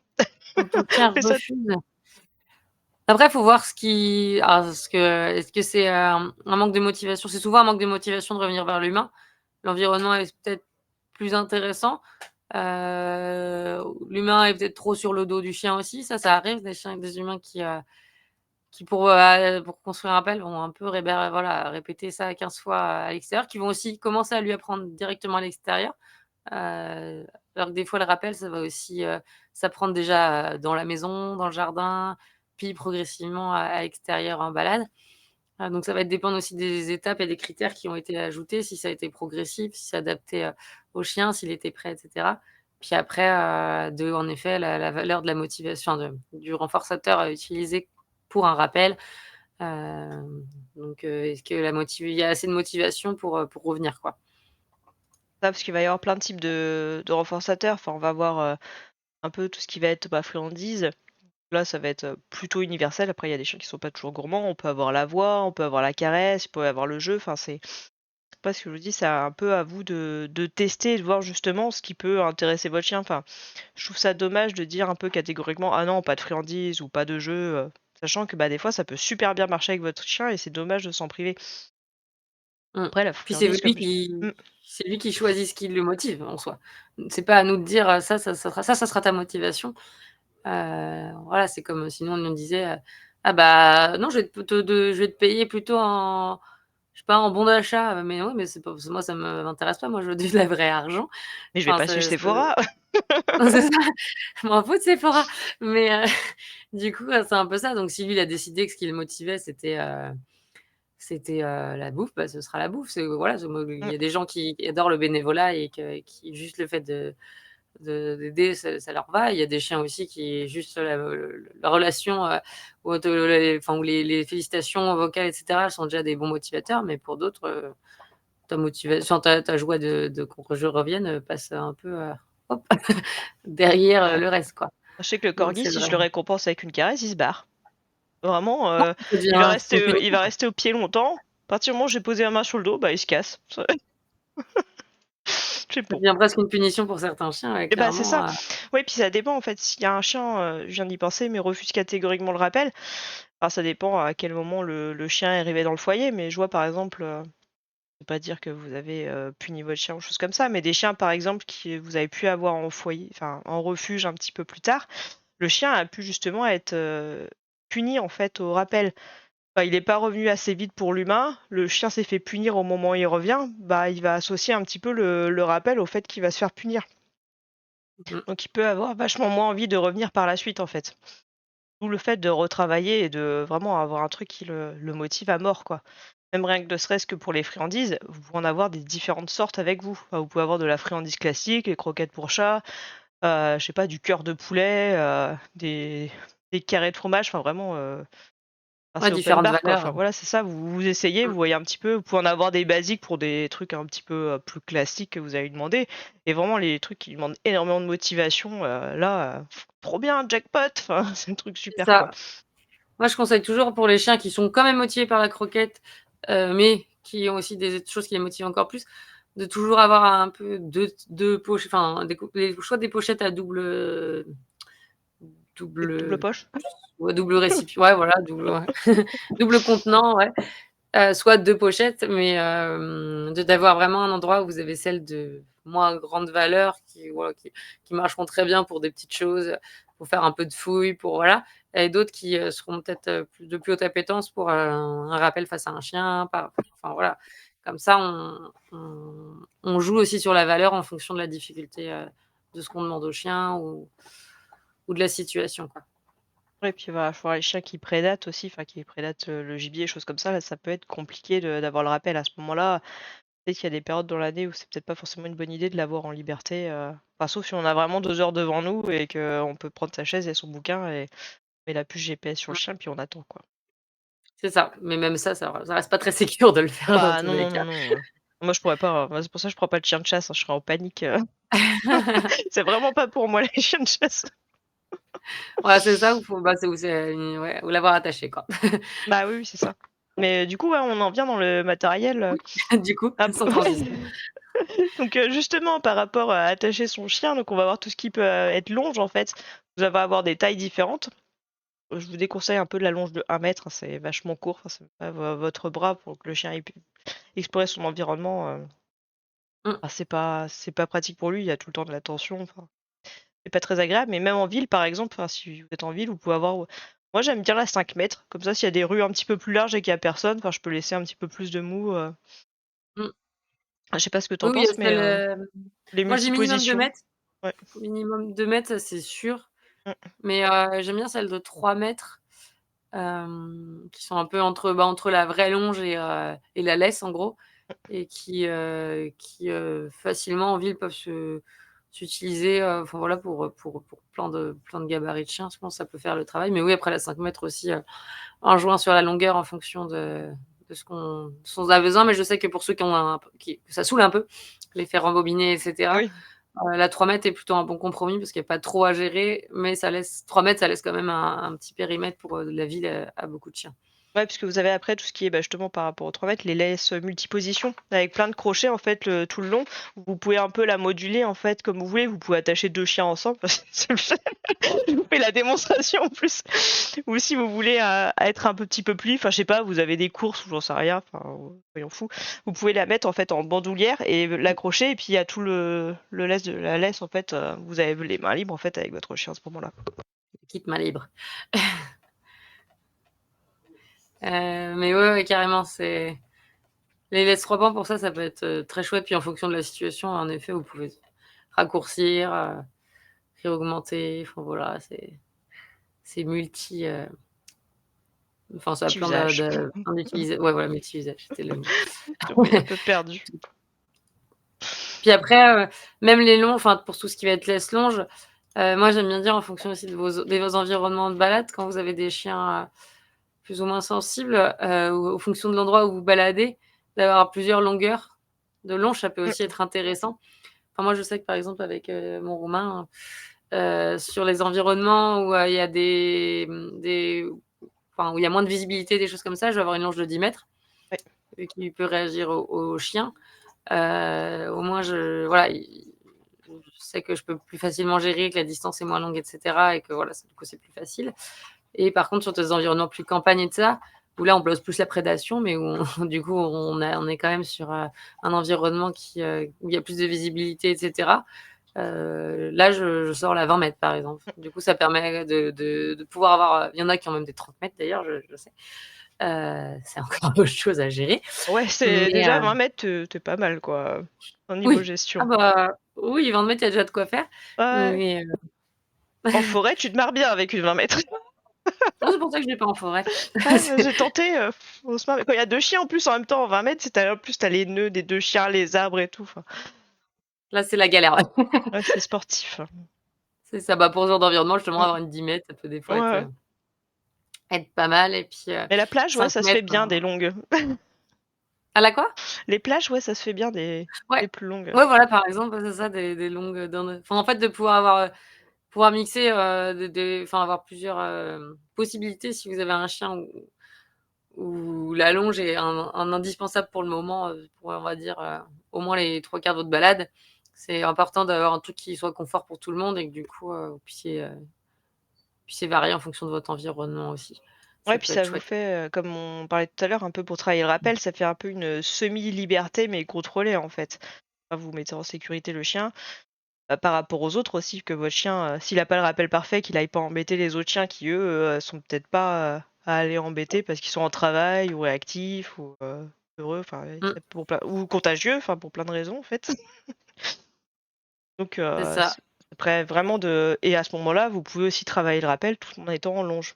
Quand ton chien Mais ça refuse, après, faut voir est-ce que c'est, un manque de motivation? C'est souvent un manque de motivation de revenir vers l'humain. L'environnement est peut-être plus intéressant. L'humain est peut-être trop sur le dos du chien aussi. Ça arrive, des humains qui pour construire un rappel vont un peu voilà, répéter ça 15 fois à l'extérieur, qui vont aussi commencer à lui apprendre directement à l'extérieur. Heu, alors que des fois le rappel, ça va aussi, s'apprendre déjà, dans la maison, dans le jardin, puis progressivement à l'extérieur en balade. Donc ça va dépendre aussi des étapes et des critères qui ont été ajoutés, si ça a été progressif, si c'est adapté, au chien, s'il était prêt et cetera. Puis après, en effet, la valeur de la motivation du renforçateur à utiliser pour un rappel. Est-ce que il y a assez de motivation pour revenir, quoi? parce qu'il va y avoir plein de types de renforçateurs. Enfin, on va avoir, un peu tout ce qui va être, bah, friandises. Là, ça va être, plutôt universel. Après, il y a des chiens qui sont pas toujours gourmands. On peut avoir la voix, on peut avoir la caresse, on peut avoir le jeu. Enfin, c'est pas ce que je vous dis, c'est un peu à vous de tester et de voir justement ce qui peut intéresser votre chien. Enfin, je trouve ça dommage de dire un peu catégoriquement: «Ah non, pas de friandises ou pas de jeu», sachant que, bah, des fois, ça peut super bien marcher avec votre chien et c'est dommage de s'en priver. Mmh. Après la Puis friandise comme je mmh, c'est lui qui choisit ce qui le motive en soi. C'est pas à nous de dire, ça sera ta motivation. Voilà, c'est comme sinon on nous disait, «Ah bah non, je vais te payer plutôt en je sais pas, en bon d'achat». Mais oui, mais c'est pas moi ça m'intéresse pas, moi je veux du la vraie argent. mais je vais Enfin pas sur c'est Sephora. c'est ça, je m'en fous de Sephora. Mais du coup, c'est un peu ça. Donc si lui il a décidé que ce qui le motivait c'était la bouffe, bah, ce sera la bouffe. C'est voilà, il Mmh, y a des gens qui adorent le bénévolat et qui juste le fait d'aider, ça leur va. Il y a des chiens aussi qui juste la relation, ou de les enfin, où les félicitations vocales et cetera sont déjà des bons motivateurs, mais pour d'autres, ta joie de qu'on je revienne, passe un peu, hop, derrière, ouais. le reste, quoi. Je sais que le Donc corgi, c'est si vrai. je le récompense avec une caresse, il se barre. Vraiment, Ça devient une il punition, va quoi. rester au pied longtemps. À partir du moment où j'ai posé la main sur le dos, bah, il se casse. C'est Ça bon. devient presque une punition pour certains chiens, ouais, Et bah, c'est ça. clairement, Oui, puis ça dépend en fait. S'il y a un chien, je viens d'y penser, mais refuse catégoriquement le rappel, alors ça dépend à quel moment le chien est arrivé dans le foyer, mais je vois par exemple, je veux pas dire que vous avez, puni votre chien ou chose comme ça, mais des chiens par exemple qui vous avez pu avoir en foyer, enfin en refuge un petit peu plus tard, le chien a pu justement être, puni en fait au rappel. Bah, il est pas revenu assez vite pour l'humain, le chien s'est fait punir au moment où il revient, bah, il va associer un petit peu le rappel au fait qu'il va se faire punir. mmh, Donc il peut avoir vachement moins envie de revenir par la suite, en fait. D'où le fait de retravailler et de vraiment avoir un truc qui le motive à mort, quoi. Même rien que ne serait-ce que pour les friandises, vous pouvez en avoir des différentes sortes avec vous. Enfin, vous pouvez avoir de la friandise classique, les croquettes pour chat, je sais pas, du cœur de poulet, des carrés de fromage, enfin vraiment, enfin, ouais, c'est open différentes bar, quoi. valeurs, Enfin voilà, c'est ça, vous essayez, vous mmh. voyez un petit peu, vous pouvez en avoir des basiques pour des trucs un petit peu, plus classiques que vous allez lui demander et vraiment les trucs qui demandent énormément de motivation, là, trop bien, jackpot! Enfin, c'est un truc C'est super, quoi. ça. Moi, je conseille toujours pour les chiens qui sont quand même motivés par la croquette, mais qui ont aussi des choses qui les motivent encore plus, de toujours avoir un peu 2 poches, enfin des pochettes à Et double double poche? ouais, double récipi ouais, voilà, double contenant, ouais. Soit 2 pochettes, mais d'avoir vraiment un endroit où vous avez celles de moins grande valeur qui voilà, qui marcheront très bien pour des petites choses, pour faire un peu de fouille, pour voilà, et d'autres qui, seront peut-être, de plus haute appétence pour, un rappel face à un chien, par enfin voilà. Comme ça, on joue aussi sur la valeur en fonction de la difficulté, de ce qu'on demande au chien ou de la situation, quoi. Ouais, puis il va falloir les chiens qui prédatent aussi, enfin qui prédatent, le gibier, choses comme ça, là, ça peut être compliqué d'avoir le rappel à ce moment-là. Peut-être qu'il y a des périodes dans l'année où c'est peut-être pas forcément une bonne idée de l'avoir en liberté, enfin sauf si on a vraiment 2 heures devant nous et qu'on peut prendre sa chaise et son bouquin et mettre la puce GPS sur le Mmh. chien puis on attend, quoi. C'est ça, mais même ça reste pas très sécure de le faire dans Bah, tous non, les non, non, cas. non, moi je pourrais pas, moi c'est pour ça que je prends pas de chien de chasse, hein, je serais en panique. C'est vraiment pas pour moi les chiens de chasse. Ouais, c'est ça, ou faut bah, c'est ou c'est une ouais, ou l'avoir attaché, quoi. Bah, oui, oui, c'est ça. Mais du coup, ouais, on en vient dans le matériel, Oui, du coup, un peu sans transition. ouais. Donc justement par rapport à attacher son chien, donc on va voir tout ce qui peut, être longe en fait. Vous allez avoir des tailles différentes. Je vous déconseille un peu de la longe de 1 mètre, hein, c'est vachement court, enfin c'est pas votre bras pour que le chien ait pu explorer son environnement, Mmh. bah, c'est pas pratique pour lui, il y a tout le temps de l'attention, enfin, c'est pas très agréable. Mais même en ville par exemple, enfin si vous êtes en ville, vous pouvez avoir moi j'aime bien la 5 mètres, comme ça s'il y a des rues un petit peu plus larges et qu'il y a personne, enfin je peux laisser un petit peu plus de mou, Mmh. je sais pas ce que tu Oui, en oui, il y a penses, mais celle, les moi j'ai minimum 2 multipositions. mètres. Ouais. Minimum 2 mètres, ça c'est sûr, Mmh. mais j'aime bien celles de 3 mètres, qui sont un peu entre, bah, entre la vraie longe et la laisse en gros, et qui facilement en ville peuvent s'utiliser, enfin voilà pour plein de gabarits de chiens. Je pense que ça peut faire le travail, mais oui, après la 5 mètres aussi, en jouant sur la longueur en fonction de ce qu'on a besoin. Mais je sais que pour ceux qui ont que ça saoule un peu, les faire rembobiner et cetera, Oui. la 3 mètres est plutôt un bon compromis parce qu'il y a pas trop à gérer, mais ça laisse 3 mètres, ça laisse quand même un petit périmètre pour, la ville à beaucoup de chiens. Ouais, puisque vous avez après tout ce qui est, bah, justement par rapport aux 3 mètres, les laisses, multipositions avec plein de crochets en fait, tout le long. Vous pouvez un peu la moduler en fait comme vous voulez. Vous pouvez attacher 2 chiens ensemble, c'est le fait. Je vous fais la démonstration en plus. Ou si vous voulez, être un petit peu plus enfin je sais pas, vous avez des courses ou j'en sais rien, enfin, soyons fous. Vous pouvez la mettre en fait en bandoulière et l'accrocher et puis il y a tout le laisse de la laisse en fait, vous avez les mains libres en fait avec votre chien à ce moment-là. Quitte main libre. Mais ouais, ouais, carrément, c'est les laisses 3 pans pour ça, ça peut être, très chouette. Puis en fonction de la situation, en effet, vous pouvez raccourcir, réaugmenter, enfin voilà, c'est enfin ça a Petit plein usage. plein ouais, voilà, multi-usage, c'était le mot. Je t'avoue, un peu perdu. Puis après, même les longs, enfin pour tout ce qui va être laisse longe, moi j'aime bien dire en fonction aussi de vos environnements de balade, quand vous avez des chiens, plus ou moins sensibles, ou en fonction de l'endroit où vous baladez, d'avoir plusieurs longueurs de longe, ça peut aussi Mmh. être intéressant. Enfin moi je sais que par exemple avec, mon roumain, sur les environnements où, il y a des enfin où il y a moins de visibilité, des choses comme ça, je vais avoir une longe de 10 mètres, Ouais. vu qu'il peut réagir aux chiens. Au moins voilà, je sais que je peux plus facilement gérer, que la distance est moins longue et cetera, et que voilà, du coup, c'est plus facile. Et par contre, sur des environnements plus campagne et de ça, où là, on bloque plus la prédation, mais où du coup, on est quand même sur, un environnement où il y a plus de visibilité et cetera. Là, je sors la 20 mètres, par exemple. Du coup, ça permet de pouvoir avoir, il y en a qui ont même des 30 mètres d'ailleurs, je sais. C'est encore autre chose à gérer, Ouais, c'est mais déjà 20 mètres, tu pas mal quoi, au niveau oui. Ah gestion. bah, oui, 20 mètres, il y a déjà de quoi faire, Ouais. mais En forêt, tu te marres bien avec une 20 mètres. non, c'est pour ça que je vais pas en forêt. Ouais, moi C'est j'ai tenté, on se marre quand il y a 2 chiens en plus en même temps en 20 mètres, en plus tu les nœuds des 2 chiens, les arbres et tout, enfin, là, c'est la galère, ouais. ouais, c'est sportif, hein. C'est ça, bah, pour ce genre d'environnement, justement, Mmh. avoir une 10 mètres, ça peut des Ouais, fois ouais. être pas mal, et puis, Mais la plage, ouais, 5 ça se fait mètres, bien des longues. à la quoi? Les plages, ouais, ça se fait bien des Ouais. plus longues. Ouais, voilà, par exemple, c'est ça, des longues, enfin, en fait, de pouvoir avoir, pouvoir mixer, enfin, avoir plusieurs, possibilités si vous avez un chien où la longe est un indispensable pour le moment, pour, on va dire, au moins les 3/4 de votre balade. C'est important d'avoir un truc qui soit confort pour tout le monde et que du coup, vous puissiez varier en fonction de votre environnement aussi. Ouais, Ça puis peut être ça vous chouette. fait, comme on parlait tout à l'heure, un peu pour travailler le rappel, ça fait un peu une, semi-liberté mais contrôlée en fait. Enfin, vous mettez en sécurité le chien. Par rapport aux autres aussi, que votre chien, s'il a pas le rappel parfait, qu'il aille pas embêter les autres chiens qui, eux, sont peut-être pas, à aller embêter parce qu'ils sont en travail ou réactifs ou, heureux, enfin, il Mmh, y a pour plein ou contagieux, enfin pour plein de raisons en fait. Donc c'est ça. Après vraiment et à ce moment-là, vous pouvez aussi travailler le rappel tout en étant en longe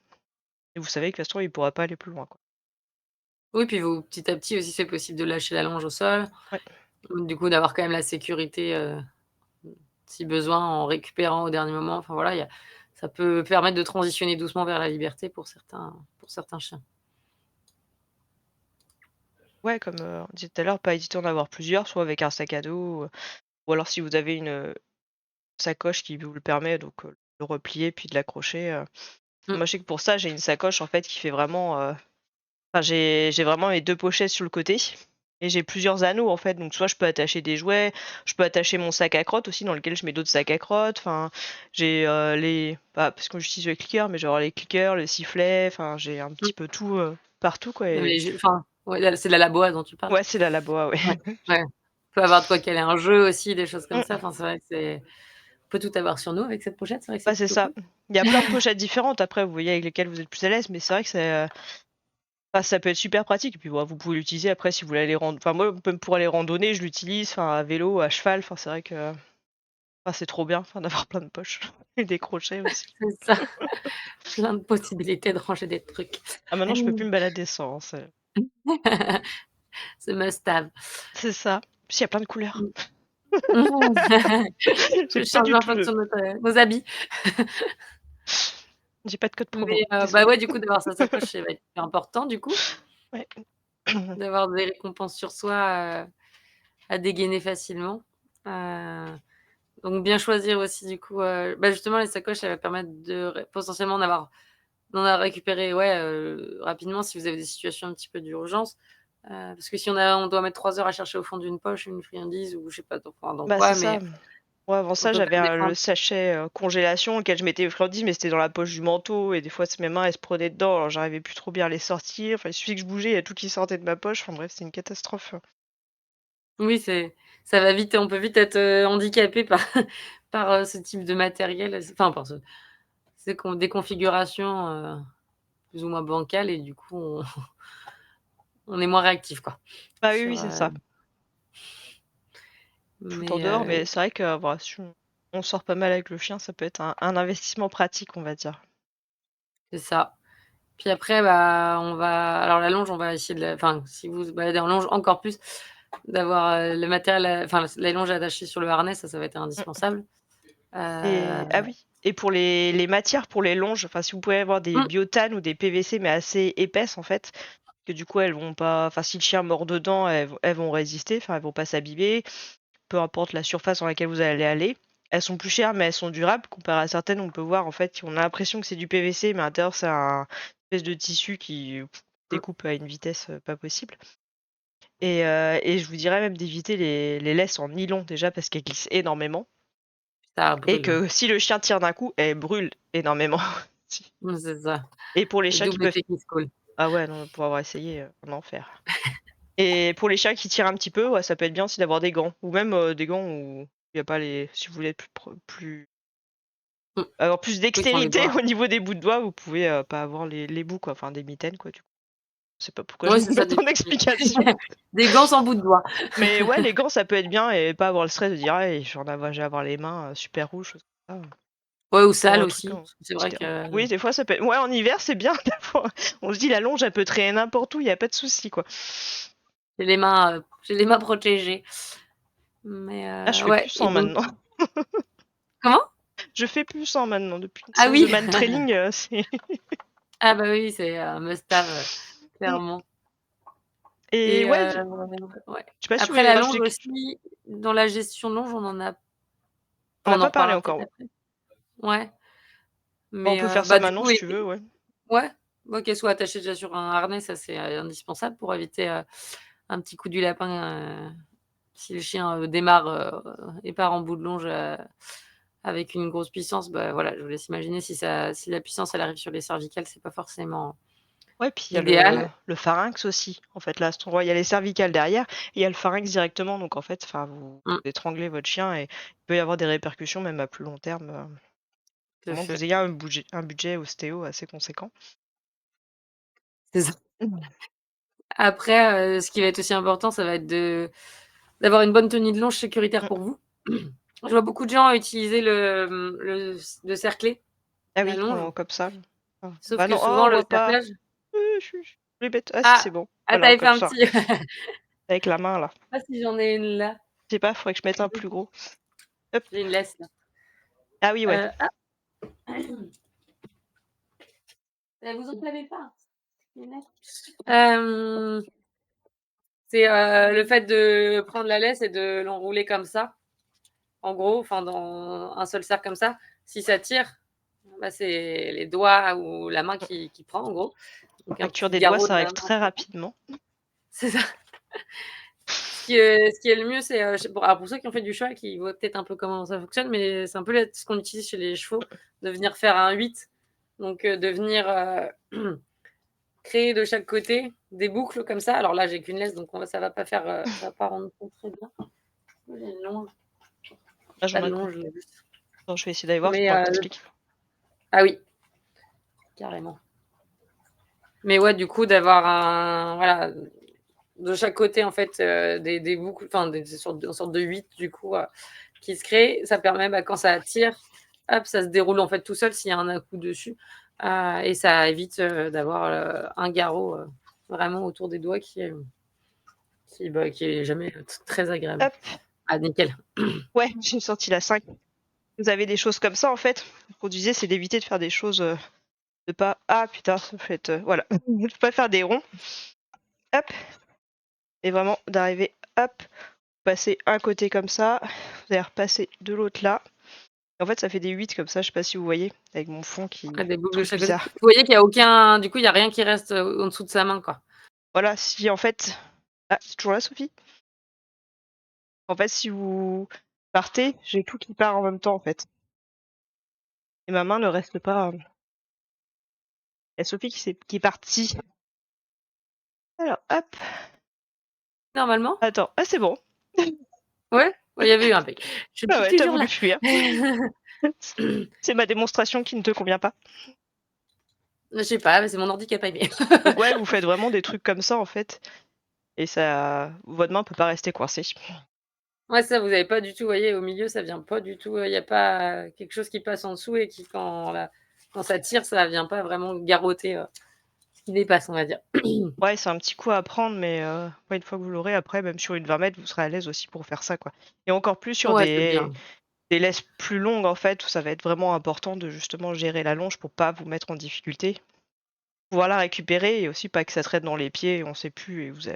et vous savez que de toute façon, il pourra pas aller plus loin, quoi. Oui, puis vous petit à petit aussi, c'est possible de lâcher la longe au sol, Ouais. du coup d'avoir quand même la sécurité, si besoin en récupérant au dernier moment. Enfin voilà, il y a ça peut permettre de transitionner doucement vers la liberté pour certains chiens. Ouais, comme, on disait tout à l'heure, pas hésiter à en avoir plusieurs, soit avec un sac à dos, ou alors si vous avez une, sacoche qui vous le permet, donc le replier puis de l'accrocher, Mmh. moi je sais que pour ça, j'ai une sacoche en fait qui fait vraiment, enfin j'ai vraiment mes 2 pochettes sur le côté et j'ai plusieurs anneaux en fait, donc soit je peux attacher des jouets, je peux attacher mon sac à crottes aussi dans lequel je mets d'autres sacs à crottes, enfin j'ai, les bah, parce que j'utilise le clicker, mais genre les clickers, le sifflet, enfin j'ai un Mmh. petit peu tout, partout quoi et Mais enfin, ouais, là, c'est de la laboa dont tu parles? ouais, c'est la Laboa, ouais. Ouais, ouais. On peut avoir de quoi caler un jeu aussi, des choses comme ça. Mmh. Enfin, c'est vrai que on peut tout avoir sur nous avec cette pochette, c'est vrai que c'est Ouais, c'est plutôt ça. cool. Il y a plein de pochettes différentes après, vous voyez avec lesquelles vous êtes plus à l'aise, mais c'est vrai que c'est, enfin, ça peut être super pratique et puis, bah, vous pouvez l'utiliser après si vous voulez aller enfin moi, même pour aller randonner, je l'utilise, enfin à vélo, à cheval, enfin c'est vrai que, enfin c'est trop bien, enfin d'avoir plein de poches et des crochets aussi. C'est ça, plein de possibilités de ranger des trucs. Ah maintenant je peux plus Mmh. me balader sans, hein, C'est must have. c'est ça. En plus il y a plein de couleurs. Mmh. J'ai Je pas change du en tout de fonction de nos habits. j'ai pas de code promo, Mais bah, désolée. ouais, du coup, d'avoir sa sacoche, ça va être hyper important, du coup, Ouais. d'avoir des récompenses sur soi, à dégainer facilement. Heu, donc bien choisir aussi, du coup, bah, justement, les sacoches, elles va permettre de potentiellement d'en avoir récupéré, ouais, rapidement si vous avez des situations un petit peu d'urgence. Parce que si on doit mettre 3 heures à chercher au fond d'une poche une friandise ou je sais pas dans Bah, c'est quoi, ça. mais Moi, avant on ça, peut j'avais perdre des fois un le sachet, congélation auquel je mettais les friandises, mais c'était dans la poche du manteau et des fois, mes mains, elles se prenaient dedans, alors j'arrivais plus trop bien à les sortir. Enfin, il suffit que je bougeais, il y a tout qui sortait de ma poche. Enfin bref, c'est une catastrophe. oui, ça va vite, on peut vite être, handicapé par ce type de matériel, enfin par des configurations, plus ou moins bancales et du coup on est moins réactif quoi Bah, oui, oui, sur, c'est ça. Tout le temps mais dehors, mais c'est vrai que, bah, si on sort pas mal avec le chien, ça peut être un investissement pratique, on va dire. c'est ça. Puis après, bah, alors la longe, on va essayer enfin, si vous vous baladez en longe, encore plus, d'avoir, le matériel, enfin, la longe attachée sur le harnais, ça va être Mmh. indispensable. Et Heu, ah oui, et pour les matières, pour les longes, enfin, si vous pouvez avoir des mmh, biotanes ou des PVC, mais assez épaisses, en fait, que du coup, elles vont pas, enfin, si le chien mord dedans, elles vont résister, enfin, elles vont pas s'abîmer. Peu importe la surface dans laquelle vous allez aller. Elles sont plus chères, mais elles sont durables. Comparé à certaines, on peut voir en fait, on a l'impression que c'est du PVC, mais à l'intérieur, c'est un espèce de tissu qui mmh, découpe à une vitesse pas possible. Et je vous dirais même d'éviter les laisses en nylon déjà parce qu'elles glissent énormément. ça Et brûle, ouais. que si le chien tire d'un coup, elles brûlent énormément. Si. C'est ça. Et pour les Le chiens qui double peuvent. effet qui se coule. Ah ouais, non, pour avoir essayé, un enfer. Et pour les chiens qui tirent un petit peu, ouais, ça peut être bien aussi d'avoir des gants. Ou même des gants où il y a pas les. Si vous voulez être plus Mmh. avoir plus Oui, sans les dextérité doigts. au niveau des bouts de doigts, vous pouvez, pas avoir les bouts quoi, enfin des mitaines quoi du coup. Je sais pas pourquoi je Ouais, c'est ça, m'embête en explication. des gants sans bout de doigt. Mais ouais, les gants ça peut être bien et pas avoir le stress de dire: «Ah je vais avoir les mains, super rouges», choses comme ça. Ouais, ou Ou sale un truc aussi, en parce que c'est petit vrai terme. que Oui, des fois ça peut être ouais, en hiver c'est bien d'avoir on se dit: «La longe elle peut traîner n'importe où, il y a pas de souci quoi». j'ai les mains protégées. Mais Ah je fais plus ouais et ça donc maintenant. comment? Je fais plus ça maintenant depuis une Ah séance de oui? man trailing, c'est Ah bah oui, c'est un must have, mmh clairement. et Et ouais, ouais. je sais pas si vous Après voulez la longe rajouter quelque chose? aussi, dans la gestion de longe, On n'a on en pas parlé reparlera peut-être encore. après. Ouais, Bon, on mais peut faire ça bah, du maintenant coup, si tu veux, ouais. ouais, bah, qu'elle soit attachée déjà sur un harnais, ça c'est, indispensable pour éviter, un petit coup du lapin, si le chien, démarre, et part en bout de longe, avec une grosse puissance, bah, voilà, je vous laisse imaginer si la puissance elle arrive sur les cervicales, c'est pas forcément Ouais, puis il y a le idéal. le pharynx aussi. En fait, là, à cet endroit, il y a les cervicales derrière et il y a le pharynx directement. Donc en fait, enfin, vous Mmh, étranglez votre chien et il peut y avoir des répercussions même à plus long terme, tout à à moins que vous fait. ayez un budget ostéo assez conséquent. C'est ça. Mmh. Après, ce qui va être aussi important, ça va être d'avoir une bonne tenue de longe sécuritaire Mmh. pour vous. Je vois beaucoup de gens utiliser le cerclé, Ah la oui, longe, comme ça. sauf Bah que non, oh, souvent on le voit pas. cerclage Je suis bête. Ah si, c'est ah! bon. Ah, tu Voilà, avais fait comme un ça. petit Avec la main là. ah si j'en ai une là. Je sais pas, faudrait que je mette un plus gros. Hop. J'ai une laisse là. Ah oui, ouais. Ah! Vous enflammez pas, une laisse. C'est, le fait de prendre la laisse et de l'enrouler comme ça, en gros, enfin dans un seul cercle comme ça. Si ça tire, bah, c'est les doigts ou la main qui prend en gros, donc un Fracture petit des doigts, garrot ça de la arrive main. très rapidement. C'est ça. Ce qui est le mieux, c'est, bon, alors pour ceux qui ont fait du cheval, qui voient peut-être un peu comment ça fonctionne, mais c'est un peu ce qu'on utilise chez les chevaux, de venir faire un 8, donc de venir, créer de chaque côté des boucles comme ça. Alors là, j'ai qu'une laisse, donc ça va pas faire, ça va pas rendre compte très bien. J'ai une longe, Là, pas j'en de ai plus. longe juste. Attends, je vais essayer d'aller voir, ça Mais pourra t'expliquer. ah oui, carrément. Mais ouais, du coup, d'avoir voilà, de chaque côté en fait, des boucles, enfin des sortes une sorte de 8 du coup, qui se crée. Ça permet, bah, quand ça tire, hop, ça se déroule en fait tout seul s'il y a un à-coup dessus, et ça évite, d'avoir, un garrot, vraiment autour des doigts qui est jamais très agréable. Hop. Ah nickel. Ouais, j'ai sorti la 5. Vous avez des choses comme ça en fait. Ce qu'on disait, c'est d'éviter de faire des choses, de pas. Ah putain, ça fait. Voilà. De pas faire des ronds. Hop. Et vraiment d'arriver, hop, passer un côté comme ça. Vous allez repasser de l'autre là. En fait, ça fait des 8 comme ça, je sais pas si vous voyez, avec mon fond qui Ouais, des boucles de truc chaque côté. bizarre. Vous voyez qu'il y a aucun du coup, il y a rien qui reste, en dessous de sa main, quoi. Voilà, si en fait. Ah, c'est toujours là, Sophie? En fait, si vous partez, j'ai tout qui part en même temps en fait. Et ma main ne reste pas. Il y a Sophie qui est partie. Alors, hop. Normalement? Attends, ah c'est bon. Ouais? Ouais, il y avait eu un truc. Je Ah suis ouais, t'as toujours voulu là. fuir. C'est ma démonstration qui ne te convient pas. Je sais pas, mais c'est mon ordi qui a pas aimé. Donc ouais, vous faites vraiment des trucs comme ça en fait. Et ça, votre main peut pas rester coincée. Ouais, ça, vous avez pas du tout, vous voyez, au milieu, ça vient pas du tout, il y a pas quelque chose qui passe en dessous et qui, quand ça tire, ça vient pas vraiment garrotter, ce qui dépasse, on va dire. Ouais, c'est un petit coup à prendre, mais ouais, une fois que vous l'aurez, après, même sur une 20 mètres, vous serez à l'aise aussi pour faire ça, quoi. Et encore plus sur Ouais, c'est bien. des laisses plus longues, en fait, où ça va être vraiment important de justement gérer la longe pour pas vous mettre en difficulté. Pouvoir la récupérer et aussi pas que ça traîne dans les pieds, on sait plus. Et vous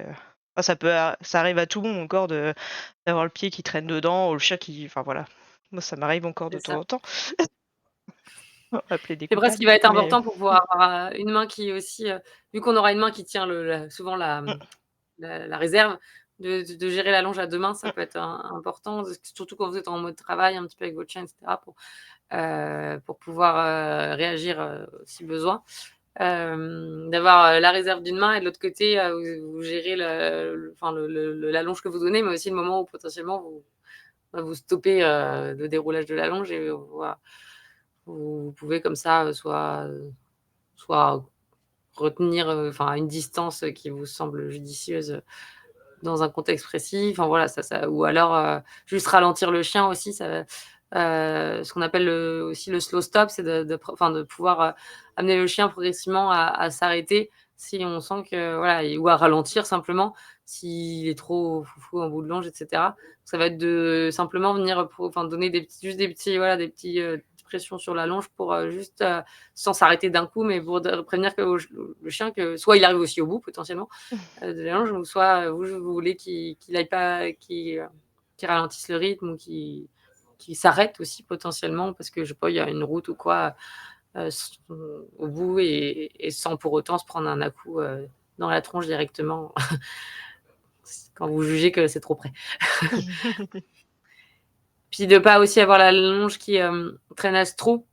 enfin, ça arrive à tout le monde encore d'avoir le pied qui traîne dedans, ou le chien qui. Enfin voilà. Moi, ça m'arrive encore de C'est temps ça. en temps. Appeler des C'est presque ce compagnes. qui va être Mais important pour pouvoir avoir, une main qui est aussi, vu qu'on aura une main qui tient souvent mm, la réserve, de gérer la longe à 2 mains, ça mm. peut être important, surtout quand vous êtes en mode travail un petit peu avec votre chien et cetera pour pouvoir, réagir, si besoin. D'avoir, la réserve d'une main et de l'autre côté, vous gérez enfin la longe que vous donnez, mais aussi le moment où potentiellement vous stoppez, le déroulage de la longe et vous pouvez comme ça, soit retenir, enfin à une distance, qui vous semble judicieuse, dans un contexte précis. Enfin voilà, ça ou alors, juste ralentir le chien aussi, ce qu'on appelle aussi le slow stop, c'est de pouvoir, amener le chien progressivement à s'arrêter si on sent que voilà ou à ralentir simplement s'il est trop foufou en bout de longe et cetera. Ça va être de simplement venir donner des petits voilà, petites pressions sur la longe pour, juste, sans s'arrêter d'un coup, mais pour prévenir que le chien que soit il arrive aussi au bout potentiellement, de la longe, ou soit, vous voulez qu'il aille pas, qu'il ralentisse le rythme ou qu'il s'arrête aussi potentiellement parce que je sais pas, il y a une route ou quoi, au bout et sans pour autant se prendre un à-coup, dans la tronche directement quand vous jugez que c'est trop près. Puis de pas aussi avoir la longe qui, traînasse trop.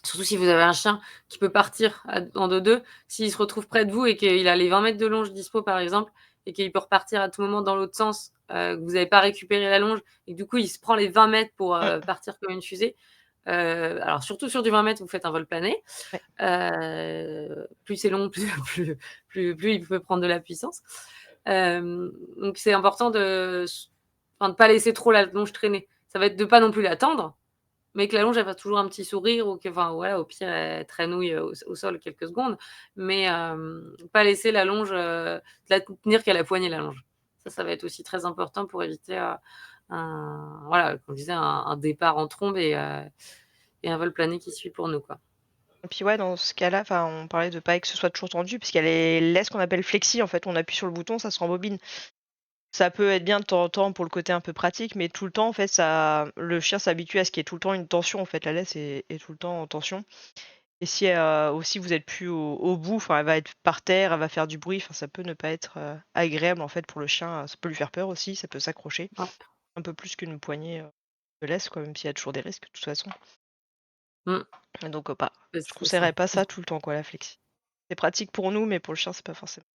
Surtout si vous avez un chien qui peut partir en dos-deux, s'il se retrouve près de vous et qu'il a les 20 mètres de longe dispo, par exemple, et qu'il peut repartir à tout moment dans l'autre sens, que vous n'avez pas récupéré la longe et que du coup, il se prend les 20 mètres pour Mm. partir comme une fusée. Alors, surtout sur du 20 mètres, vous faites un vol plané. Ouais. Plus c'est long, plus il peut prendre de la puissance. Donc, c'est important de ne pas laisser trop la longe traîner. ça va être de pas non plus l'attendre, mais que la longe, elle fasse toujours un petit sourire ou que enfin, voilà, au pire, elle traînouille, au sol quelques secondes, mais pas laisser la longe, la tenir qu'à la poignée, la longe. Ça va être aussi très important pour éviter, voilà, comme je disais, un départ en trombe et un vol plané qui suit pour nous, quoi. Et puis ouais, dans ce cas-là, enfin, on parlait de pas que ce soit toujours tendu, parce qu'il y a les laisses qu'on appelle flexi, en fait, on appuie sur le bouton, ça se rembobine. Ça peut être bien de temps en temps pour le côté un peu pratique, mais tout le temps, en fait, le chien s'habitue à ce qu'il y ait tout le temps une tension, en fait, la laisse est tout le temps en tension. Et si aussi vous êtes plus au bout, enfin, elle va être par terre, elle va faire du bruit, enfin, ça peut ne pas être agréable, en fait, pour le chien. Ça peut lui faire peur aussi, ça peut s'accrocher. Ouais. Un peu plus qu'une poignée de laisse, quoi, même s'il y a toujours des risques, de toute façon. Mmh. Et donc, je C'est ça. conseillerais pas ça tout le temps, quoi, la flexi. C'est pratique pour nous, mais pour le chien, c'est pas forcément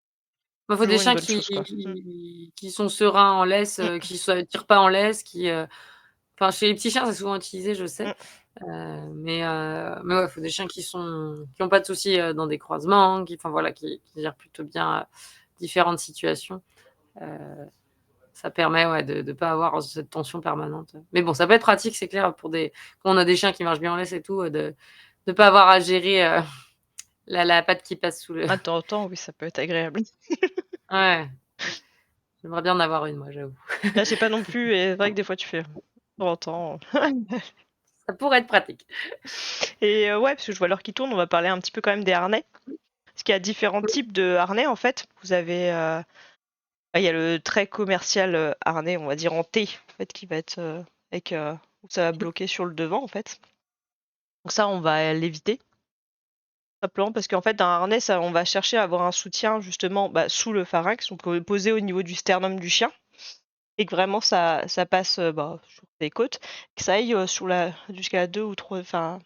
Bah, faut des toujours une chiens bonne chose, quoi. Mmh. qui sont sereins en laisse, Mmh. qui se tirent pas en laisse, enfin, chez les petits chiens, c'est souvent utilisé, je sais, Mmh. mais ouais, faut des chiens qui ont pas de soucis, dans des croisements, enfin, voilà, qui gèrent plutôt bien, différentes situations. Heu, Ça permet, ouais, de pas avoir cette tension permanente. Mais bon, ça peut être pratique, c'est clair, quand on a des chiens qui marchent bien en laisse et tout, de pas avoir à gérer, la patte qui passe sous le Ah, de temps en temps, oui, ça peut être agréable. ouais, j'aimerais bien en avoir une, moi, j'avoue. Là, j'ai pas non plus, et c'est vrai que des fois, tu fais de temps en temps. Ça pourrait être pratique. Et ouais, parce que je vois l'heure qui tourne, on va parler un petit peu quand même des harnais. Parce qu'il y a différents types de harnais, en fait. Vous avez, il y a le très commercial harnais, on va dire en T, en fait, qui va être avec, où ça va bloquer sur le devant, en fait. Donc ça, on va l'éviter, simplement parce qu'en fait, dans un harnais, ça, on va chercher à avoir un soutien justement sous le pharynx, donc posé au niveau du sternum du chien, et que vraiment ça passe sur les côtes, que ça aille jusqu'à la 2 ou 3, enfin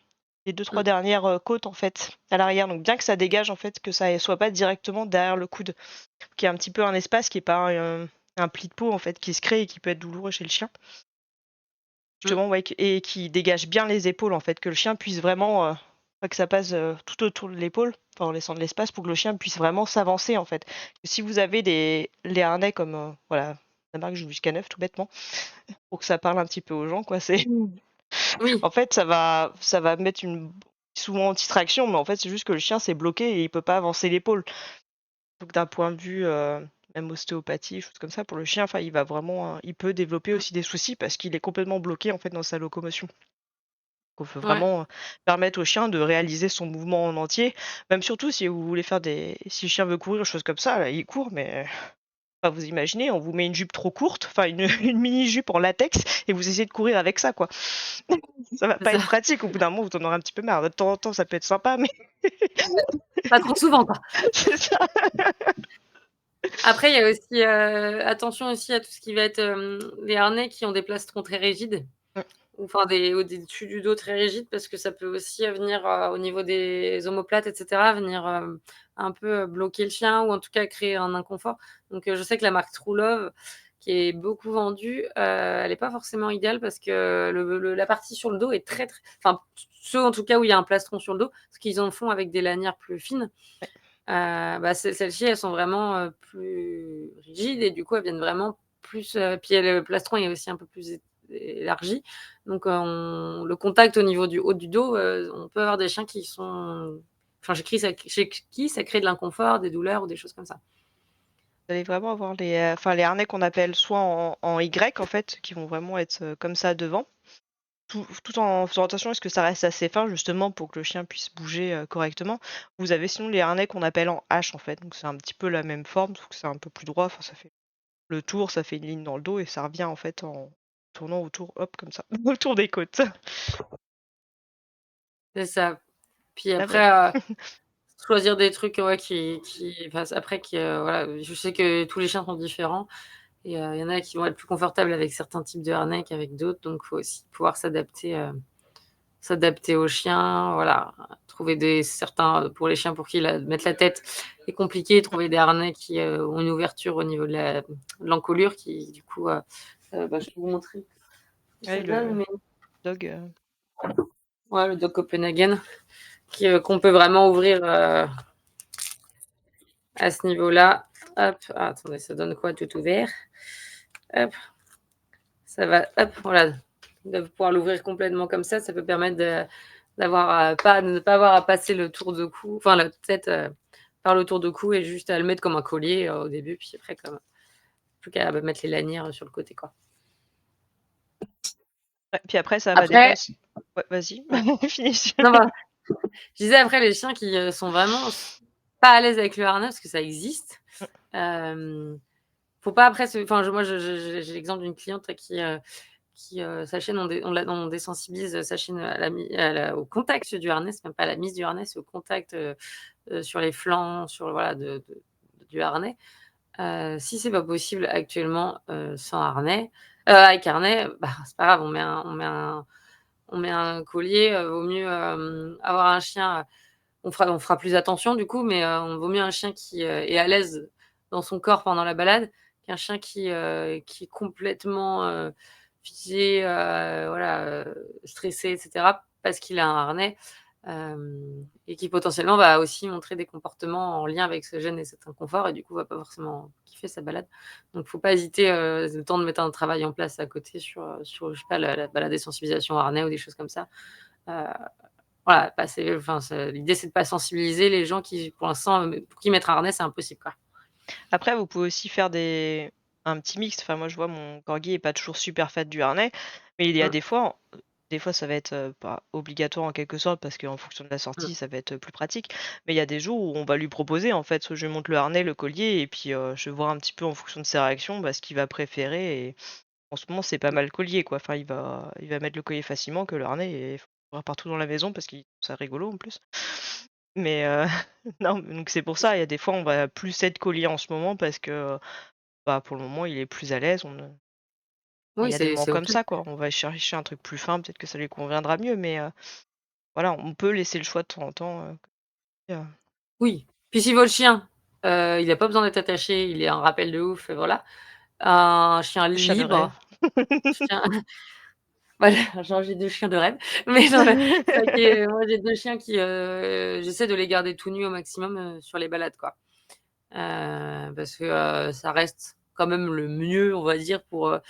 les deux trois Mmh. dernières côtes en fait, à l'arrière. Donc bien que ça dégage en fait, que ça soit pas directement derrière le coude, qu'il y ait un petit peu un espace qui est pas un pli de peau en fait qui se crée et qui peut être douloureux chez le chien. Mmh. Justement, ouais, et qui dégage bien les épaules en fait, que le chien puisse vraiment, pas que ça passe tout autour de l'épaule, enfin en laissant de l'espace pour que le chien puisse vraiment s'avancer en fait. Si vous avez les harnais comme voilà, la marque Jusqu'à Neuf tout bêtement, pour que ça parle un petit peu aux gens quoi, c'est Oui, en fait ça va mettre une souvent anti-traction, mais en fait c'est juste que le chien s'est bloqué et il peut pas avancer l'épaule. Donc d'un point de vue même ostéopathie, choses comme ça, pour le chien, enfin il va vraiment, il peut développer mmh, aussi des soucis parce qu'il est complètement bloqué en fait dans sa locomotion. Donc, faut ouais, vraiment permettre au chien de réaliser son mouvement en entier, même surtout si vous voulez si le chien veut courir, choses comme ça, là, il court, mais enfin, vous imaginez, on vous met une jupe trop courte, enfin une une mini jupe en latex et vous essayez de courir avec ça, quoi. Ça va c'est pas ça. être pratique, au bout d'un moment, vous en aurez un petit peu marre. De temps en temps, ça peut être sympa, mais Pas trop souvent, quoi. c'est ça. Après, il y a aussi, attention aussi à tout ce qui va être, les harnais qui ont des plastrons très rigides Mmh, ou enfin des dessus du dos très rigides parce que ça peut aussi venir, au niveau des omoplates et cetera, venir, un peu, bloquer le chien ou en tout cas créer un inconfort. Donc, je sais que la marque True Love qui est beaucoup vendue, elle est pas forcément idéale parce que la partie sur le dos est très, très enfin, ceux en tout cas où il y a un plastron sur le dos, parce qu'ils en font avec des lanières plus fines. ouais. Celles-ci, elles sont vraiment, plus rigides et du coup, elles viennent vraiment plus, puis le plastron est aussi un peu plus élargi. Donc, le contact au niveau du haut du dos, on peut avoir des chiens qui sont enfin, chez qui ça crée de l'inconfort, des douleurs ou des choses comme ça. Vous allez vraiment avoir les harnais qu'on appelle soit en Y, en fait, qui vont vraiment être, comme ça devant. Tout en faisant attention à ce que ça reste assez fin justement pour que le chien puisse bouger, correctement. Vous avez sinon les harnais qu'on appelle en H en fait, donc c'est un petit peu la même forme, sauf que c'est un peu plus droit, enfin ça fait le tour, ça fait une ligne dans le dos et ça revient en fait en tournant autour, hop comme ça, autour des côtes. C'est ça. Puis Ah bah, après, choisir des trucs, ouais, enfin, après voilà, je sais que tous les chiens sont différents et il y en a qui vont être plus confortables avec certains types de harnais qu'avec d'autres, donc faut aussi pouvoir s'adapter aux chiens, voilà, trouver certains pour les chiens pour qui mettre la tête est compliqué, trouver des harnais qui, ont une ouverture au niveau de l'encolure qui du coup, je vais vous montrer si ça ouais donne, le mais dog, ouais, le Dog Copenhagen qu'on peut vraiment ouvrir, à ce niveau-là. Hop, attendez, ça donne quoi tout ouvert? Hop, ça va, hop, voilà. de pouvoir l'ouvrir complètement comme ça peut permettre de ne pas avoir à passer le tour de cou, enfin la tête, par le tour de cou et juste à le mettre comme un collier, au début, puis après comme plus qu'à mettre les lanières sur le côté, quoi. Ouais, puis après ça va Après dépendre s ouais, vas-y, ouais, finis. non, bah, je disais après les chiens qui, sont vraiment pas à l'aise avec le harnais parce que ça existe, hem, faut pas après se enfin je moi je j'ai l'exemple d'une cliente sa chienne on désensibilise sa chienne au contact du harnais, c'est même pas à la mise du harnais, c'est au contact, sur les flancs, sur voilà du harnais. Si c'est pas possible actuellement, sans harnais, avec harnais, bah, c'est pas grave, on met un collier, vaut mieux, avoir un chien, on fera plus attention du coup, mais, on vaut mieux un chien qui, est à l'aise dans son corps pendant la balade, qu'un chien qui est complètement, figé, voilà, stressé et cetera, parce qu'il a un harnais, et qui potentiellement va aussi montrer des comportements en lien avec ce gêne et cet inconfort et du coup va pas forcément kiffer sa balade. Donc faut pas hésiter, le temps de mettre un travail en place à côté sur je sais pas la désensibilisation au harnais ou des choses comme ça. Heu, voilà, passer enfin l'idée c'est de pas sensibiliser les gens qui pour l'instant, pour qui mettre un harnais c'est impossible, quoi. Après, vous pouvez aussi faire un petit mix. Enfin, moi, je vois mon corgi est pas toujours super fan du harnais, mais il y a Mmh, des fois, ça va être pas obligatoire en quelque sorte parce qu'en fonction de la mmh, sortie, ça va être plus pratique. Mais il y a des jours où on va lui proposer, en fait, soit je lui montre le harnais, le collier, et puis je vais voir un petit peu en fonction de ses réactions, bah, ce qu'il va préférer. Et en ce moment, c'est pas mmh. mal le collier, quoi. Enfin, il va mettre le collier facilement que le harnais et il faut le voir partout dans la maison parce qu'il trouve ça rigolo en plus. Mais non, mais donc c'est pour ça, il y a des fois, on va plus être collier en ce moment parce que, bah, pour le moment, il est plus à l'aise. Il Oui, y a des moments c'est comme OK. ça, quoi. On va chercher un truc plus fin, peut-être que ça lui conviendra mieux, mais voilà, on peut laisser le choix de temps en temps, heu, Oui, puis si votre chien, il a pas besoin d'être attaché, il est un rappel de ouf et voilà. Un chien le chien de rêve. libre, chien voilà, j'ai 2 chiens de rêve, mais non, mais c'est vrai que moi j'ai 2 chiens qui, j'essaie de les garder tout nus au maximum, sur les balades, quoi. Parce que, ça reste quand même le mieux, on va dire, pour eux,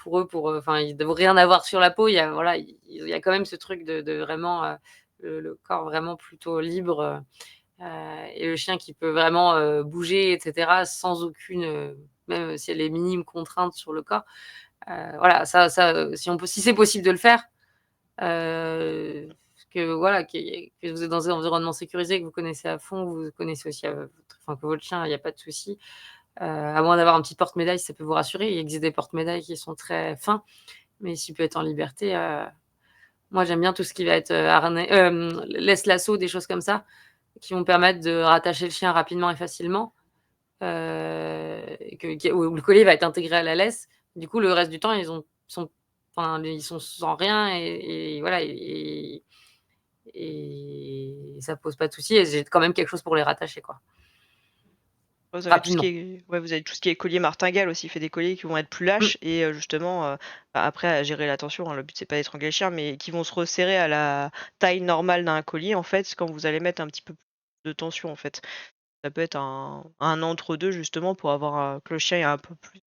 enfin, ils doivent rien avoir sur la peau. Il y a voilà, il y a quand même ce truc de vraiment, le corps vraiment plutôt libre, et le chien qui peut vraiment, bouger et cetera sans aucune, même si elle est minime contrainte sur le corps. Voilà, si c'est possible de le faire, que voilà, que vous êtes dans un environnement sécurisé, que vous connaissez à fond, vous connaissez aussi, enfin que votre chien, il y a pas de souci. À moins d'avoir un petit porte-médaille, ça peut vous rassurer. Il existe des porte-médailles qui sont très fins, mais s'il peut être en liberté, moi j'aime bien tout ce qui va être, harnais, laisse-lasso, des choses comme ça, qui vont permettre de rattacher le chien rapidement et facilement, et où le collier va être intégré à la laisse. Du coup, le reste du temps, ils sont sans rien et voilà et ça pose pas de souci et j'ai quand même quelque chose pour les rattacher, quoi, Vous avez tout ce qui rapidement. est ouais, vous avez tout ce qui est collier martingale aussi, il fait des colliers qui vont être plus Mmh, lâches et justement, bah, après à gérer la tension, hein. Le but c'est pas d'étrangler le chien, mais qui vont se resserrer à la taille normale d'un collier en fait, quand vous allez mettre un petit peu plus de tension en fait. Ça peut être un entre 2 justement pour avoir, que le chien ait un peu plus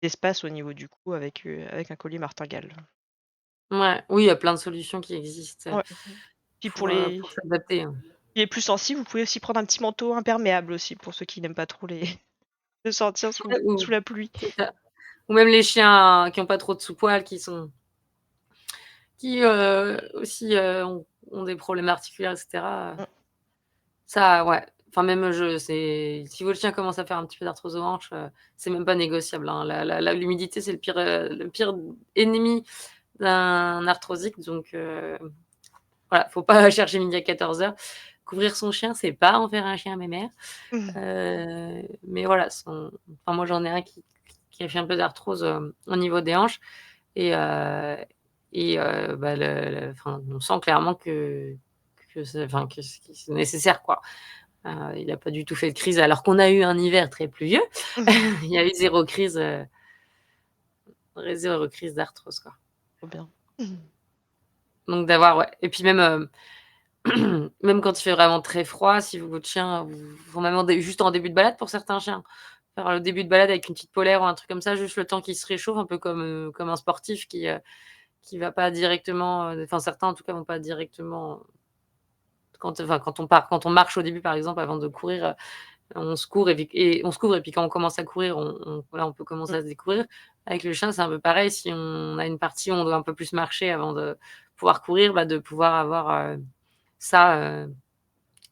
d'espace au niveau du cou avec un collier martingale. ouais, oui, il y a plein de solutions qui existent, Ouais. Puis pour s'adapter, hein. les plus sensibles, vous pouvez aussi prendre un petit manteau imperméable aussi pour ceux qui n'aiment pas trop les de sortir sous Ouais, ou sous la pluie. c'est ça. Ou même les chiens qui ont pas trop de sous-poil, qui, aussi, ont des problèmes articulaires et cetera, Mmh. ça ouais, enfin même si votre chien commence à faire un petit peu d'arthrose aux hanches, c'est même pas négociable, hein. L'humidité, c'est le pire ennemi d'un arthrosique donc voilà, faut pas chercher midi à 14h. Couvrir son chien, c'est pas en faire un chien mémère, mais voilà, enfin moi j'en ai un qui a fait un peu d'arthrose, au niveau des hanches et bah, enfin, on sent clairement que c'est nécessaire, quoi. Il a pas du tout fait de crise alors qu'on a eu un hiver très pluvieux. Il y a eu zéro crise d'arthrose, quoi. Trop bien. Donc d'avoir ouais et puis même, même quand il fait vraiment très froid, si votre chien vous même juste en début de balade pour certains chiens. Faire le début de balade avec une petite polaire ou un truc comme ça, juste le temps qu'il se réchauffe, un peu comme un sportif qui va pas directement, enfin certains en tout cas vont pas directement quand on marche au début par exemple avant de courir, on se court et on se couvre et puis quand on commence à courir, on peut commencer Mmh. à se découvrir. Avec le chien, c'est un peu pareil, si on a une partie où on doit un peu plus marcher avant de pouvoir courir, bah, de pouvoir avoir, ça,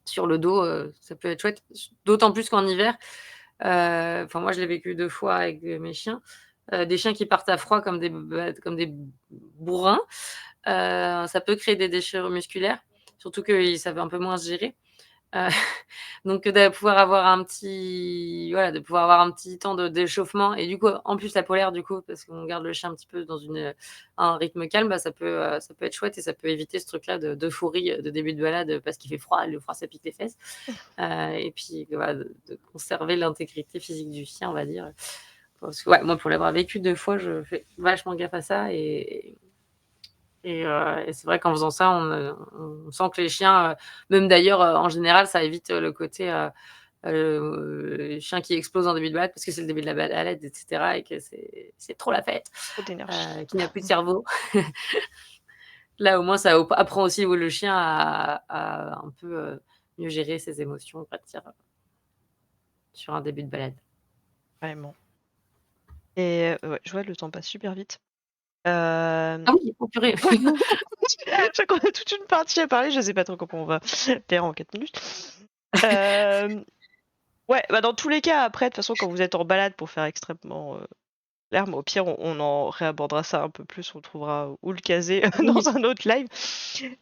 sur le dos, ça peut être chouette. D'autant plus qu'en hiver, enfin moi je l'ai vécu 2 fois avec, mes chiens, des chiens qui partent à froid comme des bourrins, ça peut créer des déchirures musculaires, surtout qu'ils savent un peu moins se gérer. Heu, donc de pouvoir avoir un petit voilà, de pouvoir avoir un petit temps d'échauffement et du coup, en plus la polaire du coup, parce qu'on garde le chien un petit peu dans un rythme calme, bah, ça peut être chouette et ça peut éviter ce truc-là d'euphorie, de début de balade, parce qu'il fait froid et le froid ça pique les fesses. Et puis voilà, de conserver l'intégrité physique du chien, on va dire. Parce que ouais, moi pour l'avoir vécu 2 fois, je fais vachement gaffe à ça et c'est vrai qu'en faisant ça, on sent que les chiens, même d'ailleurs, en général, ça évite, le côté, chien qui explose en début de balade parce que c'est le début de la balade et cetera et que c'est trop la fête, Trop d'énergie. qu'il n'a plus de cerveau. Là, au moins, ça apprend aussi le chien à un peu, mieux gérer ses émotions, on va dire, sur un début de balade. Vraiment. Et ouais, je vois le temps passe super vite. Hem, Ah oui, oh purée! je crois qu'on a toute une partie à parler, je sais pas trop comment on va faire en 4 minutes. Hem, ouais, bah, dans tous les cas, après, de toute façon, quand vous êtes en balade pour faire extrêmement, clair, mais au pire, on en réabordera ça un peu plus, on trouvera où le caser Oui. dans un autre live.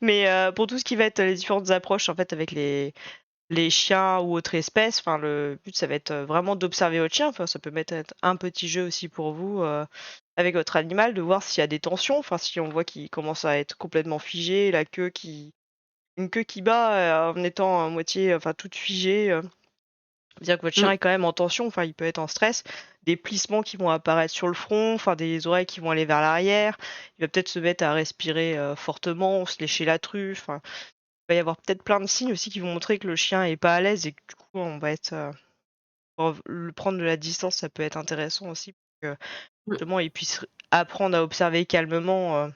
Mais pour tout ce qui va être les différentes approches, en fait, avec les chiens ou autres espèces, enfin, le but, ça va être, vraiment d'observer votre chien. Enfin, ça peut être un petit jeu aussi pour vous, avec votre animal, de voir s'il y a des tensions. Enfin, si on voit qu'il commence à être complètement figé, la queue qui une queue qui bat, en étant à moitié, enfin, toute figée, dire que votre chien Mmh, est quand même en tension, enfin, il peut être en stress. Des plissements qui vont apparaître sur le front, enfin, des oreilles qui vont aller vers l'arrière. Il va peut-être se mettre à respirer, fortement, se lécher la truffe, enfin, il va y avoir peut-être plein de signes aussi qui vont montrer que le chien est pas à l'aise et que du coup on va être, pour le prendre de la distance, ça peut être intéressant aussi pour que mmh, justement il puisse apprendre à observer calmement,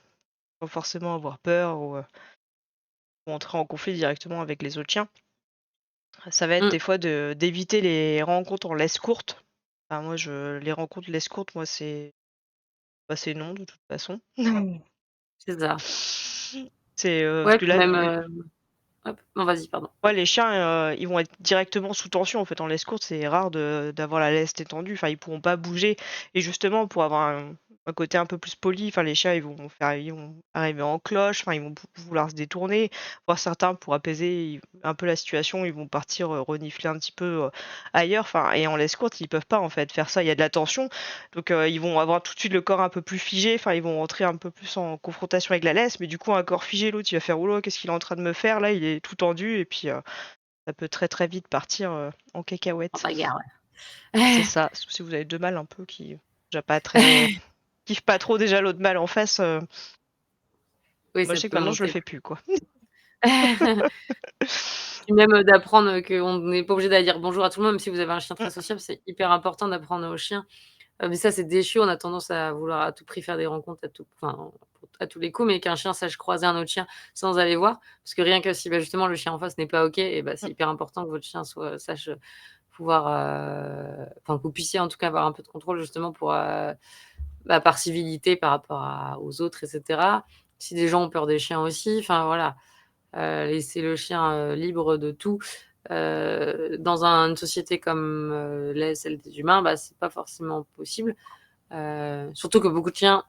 sans forcément avoir peur ou entrer en conflit directement avec les autres chiens. Ça va être mmh, des fois d'éviter les rencontres en laisse courte. Enfin moi je les rencontres laisse courte, moi c'est non de toute façon. c'est ça. C'est, parce Ouais, que puis là même, hop, non vas-y, pardon. ouais, les chiens, ils vont être directement sous tension, en fait. En laisse courte, c'est rare de d'avoir la laisse détendue, enfin, ils pourront pas bouger et justement pour avoir un côté un peu plus poli, enfin, les chiens, ils vont arriver en cloche, enfin, ils vont vouloir se détourner, voire certains pour apaiser un peu la situation, ils vont partir, renifler un petit peu, ailleurs, enfin et en laisse courte, ils peuvent pas, en fait, faire ça. Il y a de la tension, donc ils vont avoir tout de suite le corps un peu plus figé, enfin, ils vont rentrer un peu plus en confrontation avec la laisse, mais du coup, un corps figé, l'autre, il va faire: «Ouh qu'est-ce qu'il est en train de me faire là?» Il est tout tendu et puis, ça peut très, très vite partir, en En cacahuète. bagarre, C'est ouais. ça, surtout si vous avez 2 mâles un peu qui déjà pas très kiffent pas trop déjà l'autre mâle en face, Oui, moi je ça sais que peut maintenant je le monter fais plus, quoi. puis même, d'apprendre, qu'on n'est pas obligé d'aller dire bonjour à tout le monde, même si vous avez un chien très Mmh, sociable, c'est hyper important d'apprendre aux chiens. Mais ça, c'est des chiots, on a tendance à vouloir à tout prix faire des rencontres à tous les coups, mais qu'un chien sache croiser un autre chien sans aller voir. Parce que rien que si, bah, justement le chien en face n'est pas OK et bah, c'est mmh, hyper important que votre chien sache, pouvoir, enfin que vous puissiez en tout cas avoir un peu de contrôle justement pour, bah, par civilité par rapport aux autres et cetera. Si des gens ont peur des chiens aussi, enfin voilà. Laisser le chien, libre de tout, dans une société comme, l'est celle des humains, bah, c'est pas forcément possible. Surtout que beaucoup de chiens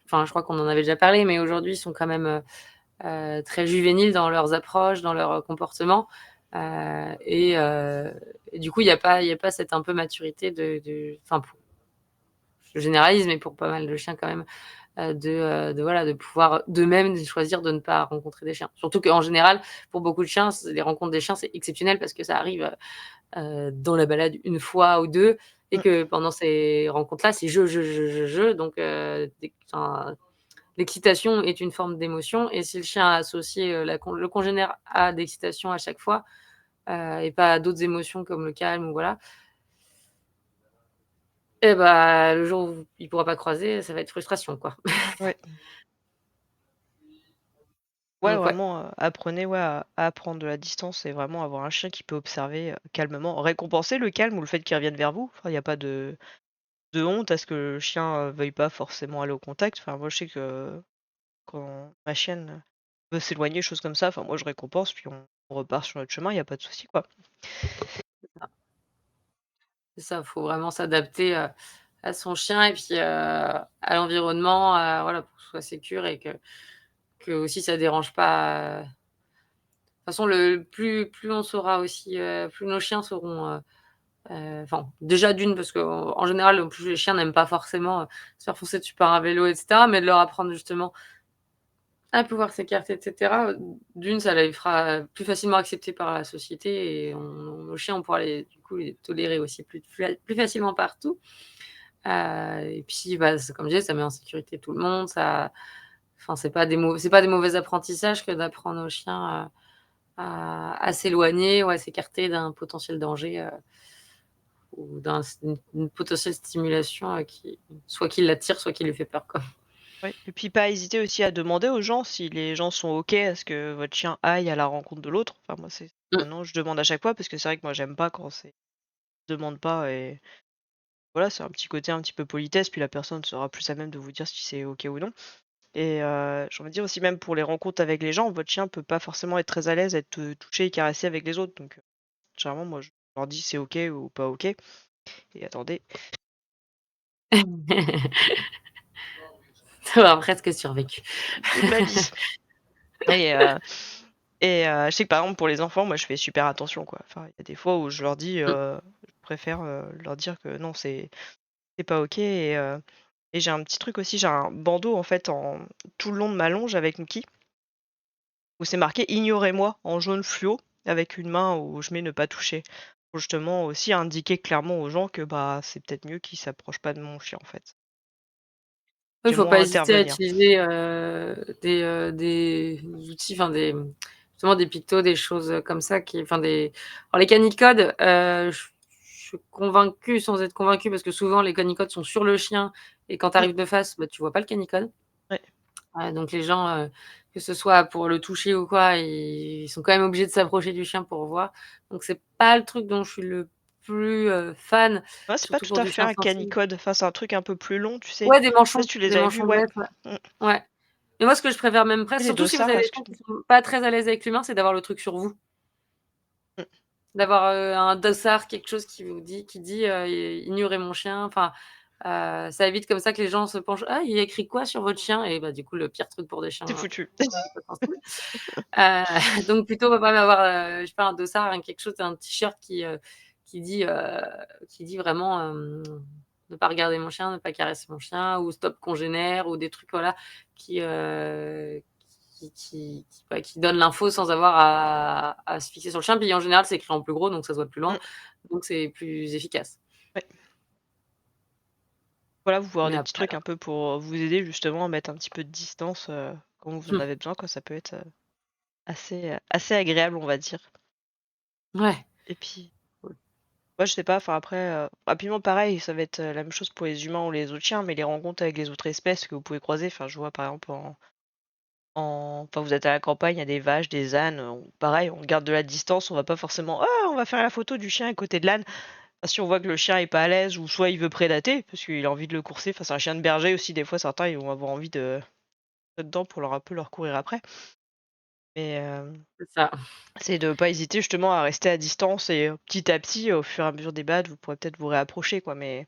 enfin, je crois qu'on en avait déjà parlé, mais aujourd'hui, sont quand même, très juvéniles dans leurs approches, dans leur comportement, et du coup, il y a pas cette un peu maturité enfin, je généralise, mais pour pas mal de chiens quand même, de voilà, de pouvoir d'eux-mêmes choisir de ne pas rencontrer des chiens. Surtout qu'en général, pour beaucoup de chiens, les rencontres des chiens, c'est exceptionnel parce que ça arrive, dans la balade une fois ou 2 et mmh. que pendant ces rencontres-là, c'est je, donc enfin, l'excitation est une forme d'émotion et si le chien a associé, le congénère à d'excitation à chaque fois, et pas à d'autres émotions comme le calme ou voilà, et bah, le jour où il pourra pas croiser, ça va être frustration, quoi. Ouais. Ouais, Donc ouais, vraiment, apprenez, ouais, à prendre de la distance et vraiment avoir un chien qui peut observer, calmement. Récompenser le calme ou le fait qu'il revienne vers vous. Enfin, il y a pas de honte à ce que le chien, veuille pas forcément aller au contact. Enfin, moi, je sais que quand ma chienne veut s'éloigner, choses comme ça, enfin, moi, je récompense puis on repart sur notre chemin, il y a pas de souci, quoi. c'est ça, faut vraiment s'adapter, à son chien et puis, à l'environnement, voilà, pour que ce soit sécure et que aussi ça dérange pas, de toute façon le plus on saura aussi, plus nos chiens sauront, enfin, déjà d'une parce qu'en général, en plus les chiens n'aiment pas forcément, se faire foncer dessus par un vélo et cetera, mais de leur apprendre justement à pouvoir s'écarter et cetera, d'une, ça les fera plus facilement accepter par la société et nos chiens, on pourra les du coup, les tolérer aussi plus facilement partout. Et puis, bah, c'est comme je disais, ça met en sécurité tout le monde, ça enfin, c'est pas des mauvais apprentissages que d'apprendre aux chiens, à s'éloigner ou à s'écarter d'un potentiel danger, ou une potentielle stimulation, qui l'attire, soit qui lui fait peur, quoi. Oui et puis pas hésiter aussi à demander aux gens si les gens sont OK à ce que votre chien aille à la rencontre de l'autre. Enfin, moi, c'est Mmh. maintenant, je demande à chaque fois parce que c'est vrai que moi, j'aime pas quand c'est demande pas et voilà, c'est un petit côté un petit peu politesse, puis la personne sera plus à même de vous dire si c'est OK ou non et j'ai envie de dire aussi même pour les rencontres avec les gens, votre chien peut pas forcément être très à l'aise à être, touché et caressé avec les autres donc généralement, moi, je leur dis: «C'est OK» ou «Pas OK» et attendez, Tu auras presque survécu. toute ma vie et je sais que par exemple pour les enfants, moi je fais super attention quoi. Enfin, il y a des fois où je leur dis, Mmh. je préfère, leur dire que non, c'est pas OK et j'ai un petit truc aussi, j'ai un bandeau en fait en tout le long de ma longe avec Nuki, où c'est marqué «Ignorez-moi» en jaune fluo avec une main où je mets «Ne pas toucher». Pour justement aussi indiquer clairement aux gens que, bah, c'est peut-être mieux qu'ils s'approchent pas de mon chien en fait. Oui, Du faut pas moins hésiter à intervenir. utiliser, des outils, enfin justement des pictos, des choses, comme ça enfin alors les canicodes, je suis convaincue sans être convaincue parce que souvent les canicodes sont sur le chien et quand tu Mmh, arrives de face, bah, tu vois pas le canicode. ouais. Donc les gens, que ce soit pour le toucher ou quoi, ils sont quand même obligés de s'approcher du chien pour voir. Donc c'est pas le truc dont je suis le plus, fan, Ouais, c'est pas surtout tout pour à du fait chien un sensible. canicode, enfin, c'est un truc un peu plus long, tu sais? Ouais, Je sais pas si tu les des avais vus? manchons Ouais. bêtes, ouais. Mmh. Ouais. Et moi, ce que je préfère même presque, Et les surtout si vous dossards avez là, des chiens excuse-moi. qui sont pas très à l'aise avec l'humain, c'est d'avoir le truc sur vous. Mmh. D'avoir, un dossard, quelque chose qui dit, «Ignorez mon chien», enfin, ça évite comme ça que les gens se penchent: «Ah, il y a écrit quoi sur votre chien?» et bah, du coup, le pire truc pour des chiens, C'est foutu. pas sensibles. Donc plutôt, on va même avoir, je sais pas, un dossard, quelque chose, un t-shirt qui dit, heu, qui dit vraiment, «Ne pas regarder mon chien, ne pas caresser mon chien» ou «Stop congénère» ou des trucs, voilà, qui, heu, qui donnent l'info sans avoir à se fixer sur le chien. Puis en général, c'est écrit en plus gros, donc ça se voit de plus loin, Mmh. donc c'est plus efficace. Ouais. Voilà, vous voir Mais des petits après trucs un peu pour, vous aider justement à mettre un petit peu de distance, quand vous en mmh, avez besoin quoi, ça peut être, assez agréable on va dire ouais, et puis cool. moi je sais pas, enfin après, rapidement pareil, ça va être, la même chose pour les humains ou les autres chiens, mais les rencontres avec les autres espèces que vous pouvez croiser, enfin je vois par exemple enfin vous êtes à la campagne, il y a des vaches, des ânes, pareil on garde de la distance, on va pas forcément: «Ah on va faire la photo du chien à côté de l'âne». Ah, si on voit que le chien est pas à l'aise ou soit il veut prédater parce qu'il a envie de le courser, enfin c'est un chien de berger aussi des fois certains ils vont avoir envie de dedans pour leur un peu leur courir après. Mais, C'est ça. c'est de pas hésiter justement à rester à distance et petit à petit, au fur et à mesure des balades, vous pourrez peut-être vous réapprocher quoi, mais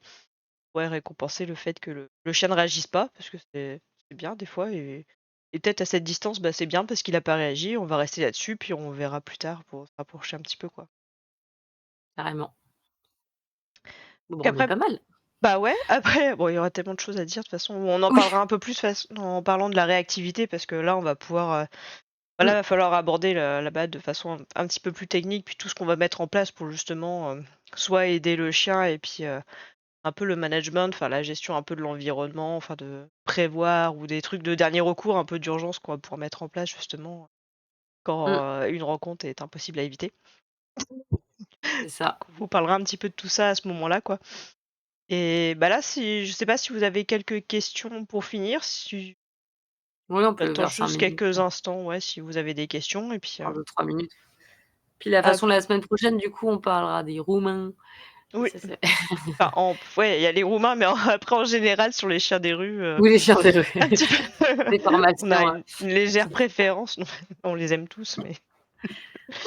ouais, récompenser le fait que le chien ne réagisse pas parce que c'est bien des fois et peut-être à cette distance, bah, c'est bien parce qu'il a pas réagi, on va rester là-dessus, puis on verra plus tard pour se rapprocher un petit peu quoi. Carrément. Bon, bah, on est Qu'après pas mal. bah, ouais, après bon, il y aura tellement de choses à dire de toute façon, on en Oui. parlera un peu plus en parlant de la réactivité parce que là, on va pouvoir, voilà, Mmh. va falloir aborder la balade de façon un petit peu plus technique, puis tout ce qu'on va mettre en place pour justement, soit aider le chien et puis, un peu le management, enfin la gestion un peu de l'environnement, enfin de prévoir ou des trucs de dernier recours, un peu d'urgence qu'on va pouvoir mettre en place justement quand, Mmh. une rencontre est impossible à éviter. C'est Donc ça. on vous parlera un petit peu de tout ça à ce moment-là, quoi. Et bah, là, si je sais pas si vous avez quelques questions pour finir? Si Oui, on peut J'attends vers 5 juste minutes, quelques instants, ouais, si vous avez des questions et puis, 2-3 minutes. Puis la ah façon la semaine prochaine, du coup, on parlera des Roumains. oui, Ça c'est enfin ouais, il y a les roumains, mais après en général sur les chiens des rues, oui, les chiens des rues, un petit peu des on a formations, une légère préférence, on les aime tous, mais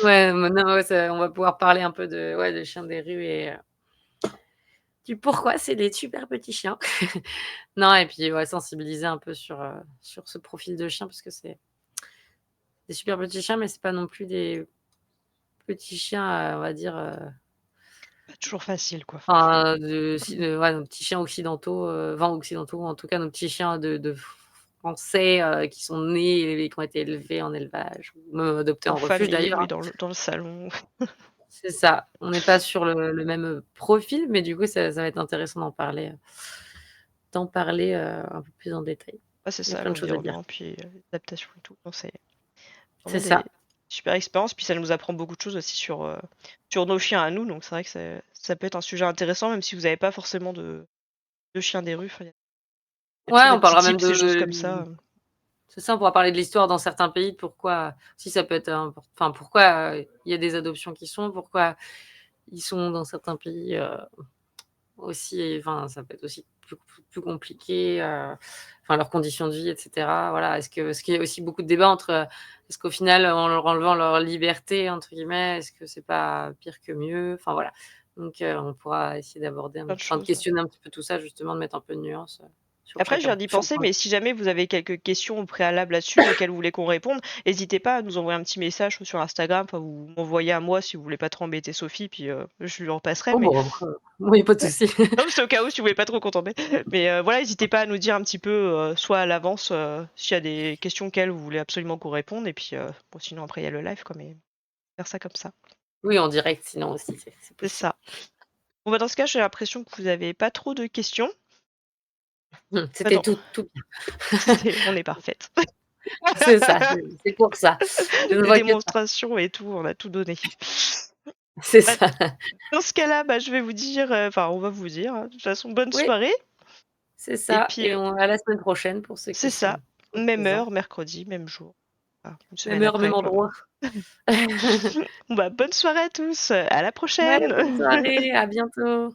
ouais, maintenant, ouais, ça on va pouvoir parler un peu de ouais, de chiens des rues et du pourquoi c'est des super petits chiens. Non et puis, ouais, sensibiliser un peu sur ce profil de chien parce que c'est des super petits chiens, mais c'est pas non plus des petits chiens, on va dire, pas toujours facile, quoi. enfin, de ouais, nos petits chiens occidentaux, enfin occidentaux, en tout cas nos petits chiens de Français, qui sont nés et qui ont été élevés en élevage ou même adoptés En en refuge famille, d'ailleurs, oui, hein. dans le salon. C'est ça. On n'est pas sur le même, profil, mais du coup ça va être intéressant d'en parler, un peu plus en détail. Ouais, c'est Il y a ça, plein de choses à dire. l'environnement, puis, les adaptations et tout. Non, c'est C'est vraiment des ça. super expériences, puis ça nous apprend beaucoup de choses aussi sur nos chiens à nous, donc c'est vrai que ça peut être un sujet intéressant, même si vous avez pas forcément de chiens des rues. Enfin, il y a Ouais, toujours des on petits parlera même tips, des choses de comme ça. c'est ça, on pourra parler de l'histoire dans certains pays, pourquoi si ça peut être enfin pourquoi, il y a des adoptions qui sont, pourquoi ils sont dans certains pays, aussi enfin ça peut être aussi plus compliqué, enfin leurs conditions de vie et cetera. Voilà, est-ce qu'il y a aussi beaucoup de débats entre, est-ce qu'au final en leur enlevant leur «liberté» entre guillemets, est-ce que c'est pas pire que mieux? Enfin voilà, donc on pourra essayer d'aborder Plein de enfin de choses, ouais. questionner un petit peu tout ça justement, de mettre un peu de nuance, sur Après, je viens chacun, d'y sur le penser, point. mais si jamais vous avez quelques questions au préalable là-dessus, auxquelles vous voulez qu'on réponde, n'hésitez pas à nous envoyer un petit message sur Instagram, enfin vous m'envoyez à moi si vous voulez pas trop embêter Sophie, puis, je lui en passerai, Oh mais bon, oui, pas de souci. non, mais c'est au cas où si vous voulez pas trop qu'on t'embête. Mais, voilà, n'hésitez pas à nous dire un petit peu, soit à l'avance, s'il y a des questions auxquelles vous voulez absolument qu'on réponde et puis, bon sinon après il y a le live quoi, mais faire ça comme ça. Oui, en direct sinon aussi, c'est C'est possible. ça. Bon bah, dans ce cas, j'ai l'impression que vous avez pas trop de questions. Ah C'était non, tout bien. on est parfaites. C'est ça, c'est pour ça. Ne vous Les inquiétez pas. démonstrations et tout, on a tout donné. C'est Bah, ça. dans ce cas-là, bah, je vais vous dire, enfin, on va vous dire, hein, de toute façon, bonne Oui, soirée c'est et ça puis, et on à la semaine prochaine pour ceux c'est qui ça, sont même présents. heure, mercredi, même jour. Voilà, une Même semaine heure, même après, quoi. endroit. Bon, bah, bonne soirée à tous, à la Ouais, prochaine! bonne soirée, à bientôt.